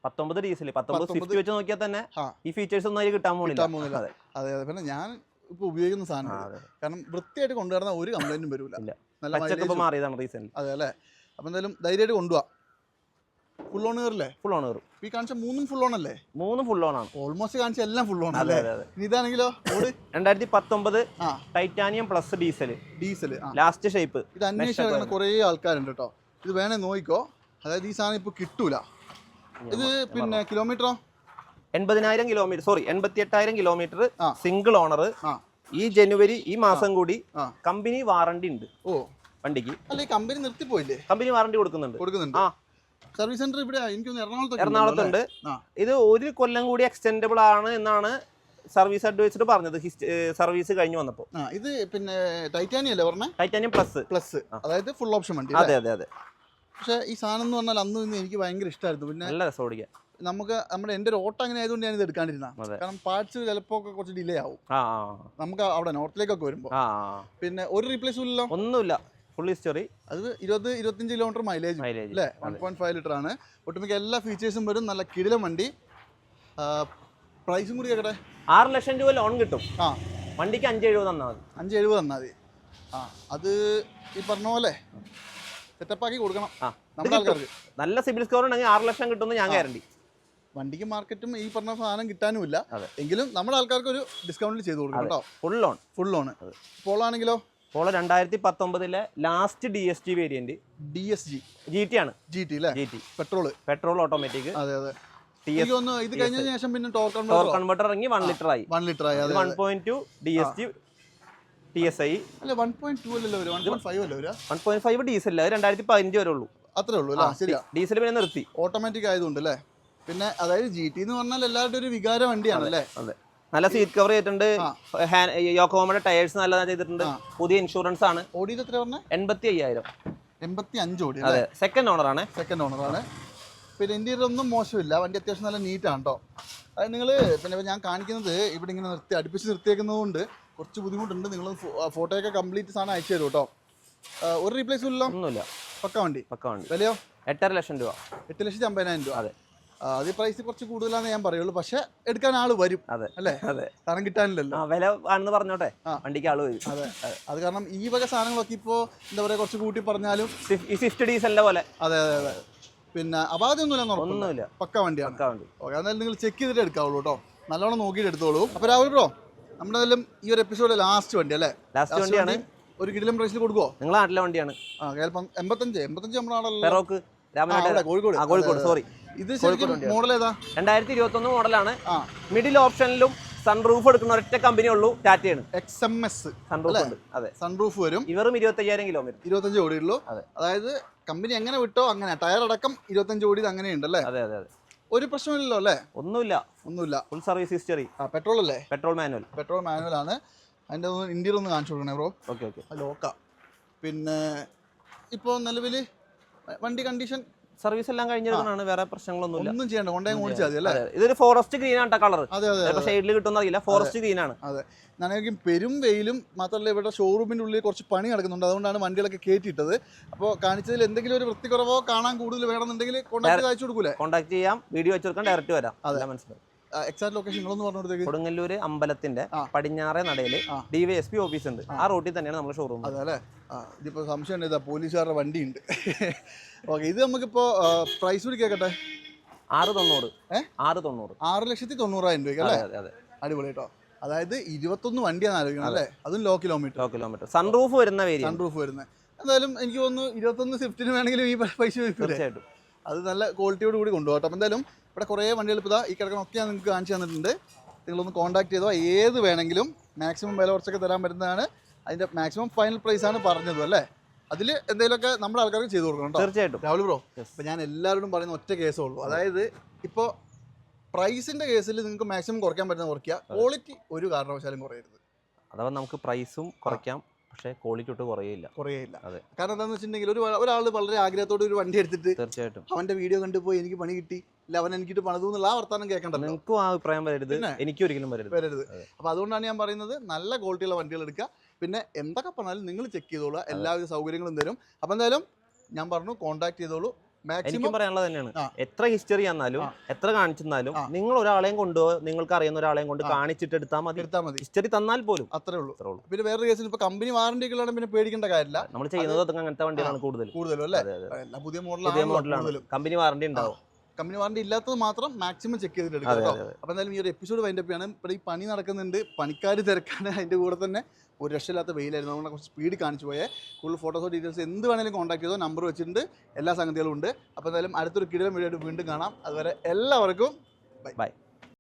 19 ഡീസൽ 19 സ്വിഫ്റ്റ് വെച്ച് നോക്കിയാൽ തന്നെ ഈ ഫീച്ചേഴ്സ് ഒന്നും അതിൽ കിട്ടാൻ പോകുന്നില്ല. അതെ അതെ. പിന്നെ ഞാൻ ഇപ്പൊ ഉപയോഗിക്കുന്ന സാധനം കാരണം വൃത്തിയായിട്ട് കൊണ്ടുവരുന്ന ഒരു കംപ്ലൈന്റും വരില്ല. നല്ല മാറിയതാണ് റീസെന്റ്. അതെ അല്ലേ? അപ്പൊ എന്തായാലും ധൈര്യമായിട്ട് കൊണ്ടുപോവാം. ഫുൾ ഓൺ കയറില്ലേ? ഫുൾ ഓൺ കയറും. ഈ കാണിച്ച 3 ഫുൾ ഓൺ അല്ലേ? 3 ഫുൾ ഓൺ ആണ്. ഓൾമോസ്റ്റ് കാണിച്ച എല്ലാം ഫുൾ ഓൺ അല്ലേ? ഇതാണെങ്കിലോ 2019 titanium plus diesel. Last shape. ഇത് അന്വേഷിച്ച് കുറേ ആൾക്കാരുണ്ട് കേട്ടോ. ഇത് വേണേ നോക്കിക്കോ. അതായത് ഈ സാധനം ഇപ്പൊ കിട്ടൂല. ഇത് പിന്നെ കിലോമീറ്ററോ 80,000 kilometre, sorry 88,000 kilometre single owner. ഈ ജനുവരി ഈ മാസം കൂടി കമ്പനി വാറണ്ടി ഉണ്ട്. ഓ, വണ്ടിക്ക് അല്ലെ? കമ്പനി നിർത്തിപ്പോയില്ലേ? കമ്പനി വാറണ്ടി കൊടുക്കുന്നുണ്ട്. സർവീസ് സെന്റർ ഇവിടെ എറണാകുളത്തുണ്ട്. ഇത് 1 കൊല്ലം കൂടി എക്സ്റ്റെൻഡബിൾ ആണ് എന്നാണ് സർവീസ് അഡ്വൈസർ പറഞ്ഞത് സർവീസ് കഴിഞ്ഞു വന്നപ്പോ. ഇത് പിന്നെ ടൈറ്റാനിയം അല്ലേ പറഞ്ഞേ? ടൈറ്റാനിയം പ്ലസ്, അതായത് ഫുൾ ഓപ്ഷൻ വണ്ടി. അതെ അതെ അതെ. പക്ഷേ ഈ സാധനം എന്ന് പറഞ്ഞാൽ അന്ന് എനിക്ക് ഭയങ്കര ഇഷ്ടമായിരുന്നു. പിന്നെ നല്ല രസം ഓടിക്കാൻ. നമുക്ക് എൻ്റെ ഒരു ഓട്ടം അങ്ങനെ ആയതുകൊണ്ട് ഞാനിത് എടുക്കാണ്ടിരുന്ന. കാരണം പാർട്സ് ചിലപ്പോൾ കുറച്ച് ഡിലേ ആവും നമുക്ക് അവിടെ നോർത്തിലേക്കൊക്കെ വരുമ്പോൾ. പിന്നെ ഒരു റീപ്ലേസും ഇല്ലല്ലോ? ഒന്നുമില്ല, ഫുൾ ഹിസ്റ്ററി. അത് 20-25 കിലോമീറ്റർ മൈലേജ് അല്ലേ? 1.5 ലിറ്റർ ആണ്. ഒട്ടുമിക്ക എല്ലാ ഫീച്ചേഴ്സും വരും. നല്ല കിടിലം വണ്ടി. പ്രൈസും കൂടി കേട്ടെ. 6 ലക്ഷം രൂപ ലോൺ കിട്ടും. വണ്ടിക്ക് 570 തന്നാൽ മതി. 570 തന്നാൽ മതി. അത് ഈ പറഞ്ഞ പോലെ സെറ്റപ്പാക്കി കൊടുക്കണം നമ്മുടെ ആൾക്കാർക്ക്. നല്ല സിബിൽ സ്കോർ ഉണ്ടെങ്കിൽ 6 ലക്ഷം കിട്ടുമെന്ന് ഞാൻ ഗ്യാരണ്ടി. വണ്ടിക്ക് മാർക്കറ്റും ഈ പറഞ്ഞ സാധനം കിട്ടാനുമില്ല. എങ്കിലും നമ്മുടെ ആൾക്കാർക്ക് ഒരു ഡിസ്കൗണ്ടിൽ ചെയ്ത് കൊടുക്കണം കേട്ടോ. Full loan. പോളോ ആണെങ്കിലോ? Polo 2019 last DSG variant. DSG GT ആണ്. GT അല്ലേ? GT petrol automatic. അതെ അതെ. ഇത് കഴിഞ്ഞതിന് ശേഷം പിന്നെ ടോർക്ക് കൺവെർട്ടർ ഇറങ്ങി 1 ലിറ്റർ ആയി. 1.2 DSG TSI അല്ല 1.2 അല്ലല്ലോ വരും. 1.5 അല്ലേ വരും? 1.5 ഡീസൽ 2015 വരെ ഉള്ളൂ. അത്രേ ഉള്ളൂ അല്ലേ? ശരിയാ. ഡീസൽ പിന്നെ നിർത്തി, ഓട്ടോമാറ്റിക് ആയതുകൊണ്ട് അല്ലേ? പിന്നെ അതായത് GT എന്ന് പറഞ്ഞാൽ എല്ലാവരുടെ ഒരു വികാര വണ്ടിയാണ് അല്ലേ? അതെ. നല്ല സീറ്റ് കവർ ചെയ്തിട്ടുണ്ട്. യോക്കോമയുടെ ടയേഴ്സ് നല്ലതാണ് ചെയ്തിട്ടുണ്ട്. പുതിയ ഇൻഷുറൻസ് ആണ്. ഓടിയത് എത്ര പറഞ്ഞത്? 85,000. 85 ഓടി. അതെ, സെക്കൻഡ് ഓണർ ആണ്. പിന്നെ ഇന്റീരിയർ ഒന്നും മോശമില്ല. വണ്ടി അത്യാവശ്യം നല്ല നീറ്റാണ് കേട്ടോ. അതായത് നിങ്ങൾ പിന്നെ ഞാൻ കാണിക്കുന്നത് ഇവിടെ ഇങ്ങനെ അടുപ്പിച്ച് നിർത്തിയേക്കുന്നതുകൊണ്ട് കുറച്ച് ബുദ്ധിമുട്ടുണ്ട്. നിങ്ങൾ ഫോട്ടോയൊക്കെ കംപ്ലീറ്റ് സാധനം അയച്ചു തരും കേട്ടോ. ഒരു റീപ്ലേസും ഇല്ല, ഒന്നുമില്ല. പക്ക വണ്ടി. വിലയോ? 8.5 ലക്ഷം രൂപ. 8,50,000 രൂപ. അതെ. അത് പ്രൈസ് കുറച്ച് കൂടുതലാണെന്ന് ഞാൻ പറയുള്ളൂ. പക്ഷെ എടുക്കാൻ ആള് വരും. അതെ അല്ലേ? അതെ. കാരണം കിട്ടാനില്ലല്ലോ. വില ആണെന്ന് പറഞ്ഞോട്ടെ, വണ്ടിക്ക് ആള് വരും. അതെ. അത് കാരണം ഈ വക സാധനങ്ങളൊക്കെ ഇപ്പോൾ എന്താ പറയുക, കുറച്ച് കൂട്ടി പറഞ്ഞാലും ഈ സ്വിഫ്റ്റ് ഡീസലിന്റെ പോലെ. അതെ അതെ അതെ. പിന്നെ അപാധയൊന്നുമില്ല, പക്ക വണ്ടിയാണ്. ഓക്കെ, എന്നാലും നിങ്ങൾ ചെക്ക് ചെയ്തിട്ട് എടുക്കാവുള്ളൂ കേട്ടോ. നല്ലോണം നോക്കിയിട്ട് എടുത്തോളൂ. അപ്പോൾ രാഹുൽ ബ്രോ, നമ്മുടെ ഈ ഒരു എപ്പിസോഡിൽ ലാസ്റ്റ് വണ്ടി അല്ലേ? ലാസ്റ്റ് വണ്ടിയാണ്. ഒരു കിടിലം പ്രൈസിൽ കൊടുക്കുവോ? നിങ്ങളെ നാട്ടിലെ വണ്ടിയാണ്. 85 നമ്മുടെ ആളല്ലേ? കോഴിക്കോട്. സോറി, ഇത് ശരിക്കും മോഡൽ ഏതാ? 2021 മോഡലാണ്. മിഡിൽ ഓപ്ഷനിലും സൺറൂഫ് എടുക്കുന്ന ഒരൊറ്റ കമ്പനി ഉള്ളൂ, ടാറ്റയാണ്. XMS സൺറൂഫ് ഉണ്ട്. അതെ, സൺറൂഫ് വരും. ഇവരും 25,000 കിലോമീറ്റർ. 25 ഓടിയുള്ളൂ. അതായത് കമ്പനി എങ്ങനെ വിട്ടോ അങ്ങനെ, ടയർ അടക്കം 25 ഓടിയത് അങ്ങനെയുണ്ട് അല്ലേ? അതെ അതെ അതെ. ഒരു പ്രശ്നമില്ലല്ലോ അല്ലേ? ഒന്നുമില്ല. Full service history. പെട്രോൾ അല്ലേ? പെട്രോൾ മാനുവൽ ആണ്. അതിൻ്റെ ഇന്റീരിയർ ഒന്ന് കാണിച്ചു കൊടുക്കണേ ബ്രോ. ഓക്കെ. ലോക്കാ. പിന്നെ ഇപ്പോൾ നിലവിൽ വണ്ടി കണ്ടീഷൻ സർവീസ് എല്ലാം കഴിഞ്ഞിരിക്കുന്നതാണ്. വേറെ പ്രശ്നങ്ങളൊന്നും ഒന്നും ചെയ്യണ്ട, കൊണ്ടേ ഓടിച്ചാൽ മതി അല്ലേ? ഇതൊരു ഫോറസ്റ്റ് ഗ്രീൻ ആണ് കളർ. അതെ അതെ. ഷെയ്ഡിൽ കിട്ടുന്ന അറിയില്ല, ഫോറസ്റ്റ് ഗ്രീൻ ആണ്. അതെ. ഞാനെങ്കിൽ പെരും വെയിലും മാത്രമല്ല ഇവിടെ ഷോറൂമിൻ്റെ ഉള്ളിൽ കുറച്ച് പണി നടക്കുന്നുണ്ട്. അതുകൊണ്ടാണ് വണ്ടികളൊക്കെ കയറ്റിയിട്ടത്. അപ്പോൾ കാണിച്ചതിൽ എന്തെങ്കിലും ഒരു വൃത്തിക്കുറവോ കാണാൻ കൂടുതൽ വേണമെന്നുണ്ടെങ്കിൽ കോൺടാക്ട് അയച്ചു കൊടുക്കൂലേ? കോൺടാക്ട് ചെയ്യാം, വീഡിയോ വെച്ച് കൊടുക്കാൻ ഡയറക്റ്റ് വരാം. അതെ, മനസ്സിലായി. എക്സാക്ട് ലൊക്കേഷൻ നിങ്ങളൊന്ന് പറഞ്ഞു കൊടുത്തേക്ക്. കൊടുങ്ങല്ലൂര് അമ്പലത്തിന്റെ പടിഞ്ഞാറേ നടയില് DYSP ഓഫീസ് ഉണ്ട്. ആ റോഡിൽ തന്നെയാണ് നമ്മുടെ ഷോറൂം. അതെ അല്ലേ? ഇതിപ്പോ സംശയം ഉണ്ട്, പോലീസുകാരുടെ വണ്ടി ഉണ്ട്. ഓക്കെ, ഇത് നമുക്കിപ്പോ പ്രൈസ് കൂടി കേൾക്കട്ടെ. 690. 6,90,000 രൂപ അല്ലേ? അടിപൊളി കേട്ടോ. അതായത് 21 വണ്ടിയാണ് ആലോചിക്കണം അല്ലേ? അതും ലോ കിലോമീറ്റർ. സൺറൂഫ് വരുന്ന എന്തായാലും എനിക്ക് തോന്നുന്നു 21 സ്വിഫ്റ്റിന് വേണമെങ്കിലും ഈ പൈസ തീർച്ചയായിട്ടും അത് നല്ല ക്വാളിറ്റിയോട് കൂടി കൊണ്ടുപോകട്ടെ. അപ്പോൾ എന്തായാലും ഇവിടെ കുറേ വണ്ടികൾ ഇപ്പോൾ ഈ കിടക്കണമൊക്കെ ഞാൻ നിങ്ങൾക്ക് കാണിച്ചു തന്നിട്ടുണ്ട്. നിങ്ങളൊന്ന് കോൺടാക്ട് ചെയ്തോ. ഏത് വേണമെങ്കിലും മാക്സിമം വില കുറച്ചൊക്കെ തരാൻ പറ്റുന്നതാണ്. അതിൻ്റെ മാക്സിമം ഫൈനൽ പ്രൈസാണ് പറഞ്ഞത് അല്ലേ? അതിൽ എന്തെങ്കിലുമൊക്കെ നമ്മുടെ ആൾക്കാർക്ക് ചെയ്തു കൊടുക്കണം കേട്ടോ. തീർച്ചയായിട്ടും രാഹുൽ ബ്രോ, ഇപ്പം ഞാൻ എല്ലാവരോടും പറയുന്ന ഒറ്റ കേസേ ഉള്ളൂ. അതായത് ഇപ്പോൾ പ്രൈസിന്റെ കേസിൽ നിങ്ങൾക്ക് മാക്സിമം കുറയ്ക്കാൻ പറ്റുന്ന കുറയ്ക്കുക, ക്വാളിറ്റി ഒരു കാരണവശാലും കുറയരുത്. അഥവാ നമുക്ക് പ്രൈസും കുറയ്ക്കാം, പക്ഷേ ക്വാളിറ്റി ഒട്ട് കുറയില്ല. അതെ, കാരണം എന്താണെന്ന് വെച്ചിട്ടുണ്ടെങ്കിൽ ഒരാൾ വളരെ ആഗ്രഹത്തോടെ ഒരു വണ്ടി എടുത്തിട്ട് തീർച്ചയായിട്ടും അവന്റെ വീഡിയോ കണ്ടുപോയി എനിക്ക് പണി കിട്ടി, ഇല്ല അവൻ എനിക്കിട്ട് പണിതു എന്നുള്ള ആ വർത്താനം കേൾക്കണ്ടല്ലോ. നിങ്ങൾക്കും ആ അഭിപ്രായം വരരുത്, എനിക്കും ഒരിക്കലും വരരുത്. അപ്പോൾ അതുകൊണ്ടാണ് ഞാൻ പറയുന്നത് നല്ല ക്വാളിറ്റിയുള്ള വണ്ടികൾ എടുക്കുക. പിന്നെ എന്തൊക്കെ പറഞ്ഞാലും നിങ്ങൾ ചെക്ക് ചെയ്തോളൂ, എല്ലാവിധ സൗകര്യങ്ങളും തരും. അപ്പോൾ എന്തായാലും ഞാൻ പറഞ്ഞു കോൺടാക്ട് ചെയ്തോളൂ. എനിക്കും പറയാനുള്ളത് തന്നെയാണ്, എത്ര ഹിസ്റ്ററി ആണെന്നാലും എത്ര കാണിച്ചെന്നാലും നിങ്ങൾ ഒരാളെയും കൊണ്ടുപോയി നിങ്ങൾക്ക് അറിയുന്ന ഒരാളെയും കൊണ്ട് കാണിച്ചിട്ട് എടുത്താൽ മതി. ഹിസ്റ്ററി തന്നാൽ പോലും അത്രേ ഉള്ളൂ. പിന്നെ വേറൊരു കേസിൽ ഇപ്പൊ കമ്പനി വാറണ്ടി ഒക്കെ പിന്നെ പേടിക്കേണ്ട കാര്യമില്ല. നമ്മൾ ചെയ്യുന്നത് അങ്ങനത്തെ വണ്ടികളാണ് കൂടുതലും അല്ലേ? എല്ലാ പുതിയ മോഡലാണ്, കമ്പനി വാറണ്ടി ഉണ്ടാവും. കമ്പനി വാറണ്ടി ഇല്ലാത്തത് മാത്രം മാക്സിമം ചെക്ക് ചെയ്തിട്ട് എടുക്കാം കേട്ടോ. അപ്പോൾ എന്തായാലും ഈ ഒരു എപ്പിസോഡ് വൈൻഡപ്പ് ചെയ്യാണ്. ഇപ്പോൾ ഈ പണി നടക്കുന്നുണ്ട്, പണിക്കാർ തിരക്കാണ്, അതിൻ്റെ കൂടെ തന്നെ ഒരു രക്ഷയില്ലാത്ത വെയിലായിരുന്നു. അതുകൊണ്ട് കുറച്ച് സ്പീഡ് കാണിച്ചു പോയേ. കൂടുതൽ ഫോട്ടോസോ ഡീറ്റെയിൽസ് എന്ത് വേണമെങ്കിലും കോൺടാക്ട് ചെയ്തോ, നമ്പർ വെച്ചിട്ടുണ്ട്, എല്ലാ സംഗതികളും ഉണ്ട്. അപ്പോൾ എന്തായാലും അടുത്തൊരു കിടിലം വീഡിയോ ആയിട്ട് വീണ്ടും കാണാം. അതുവരെ എല്ലാവർക്കും ബൈ.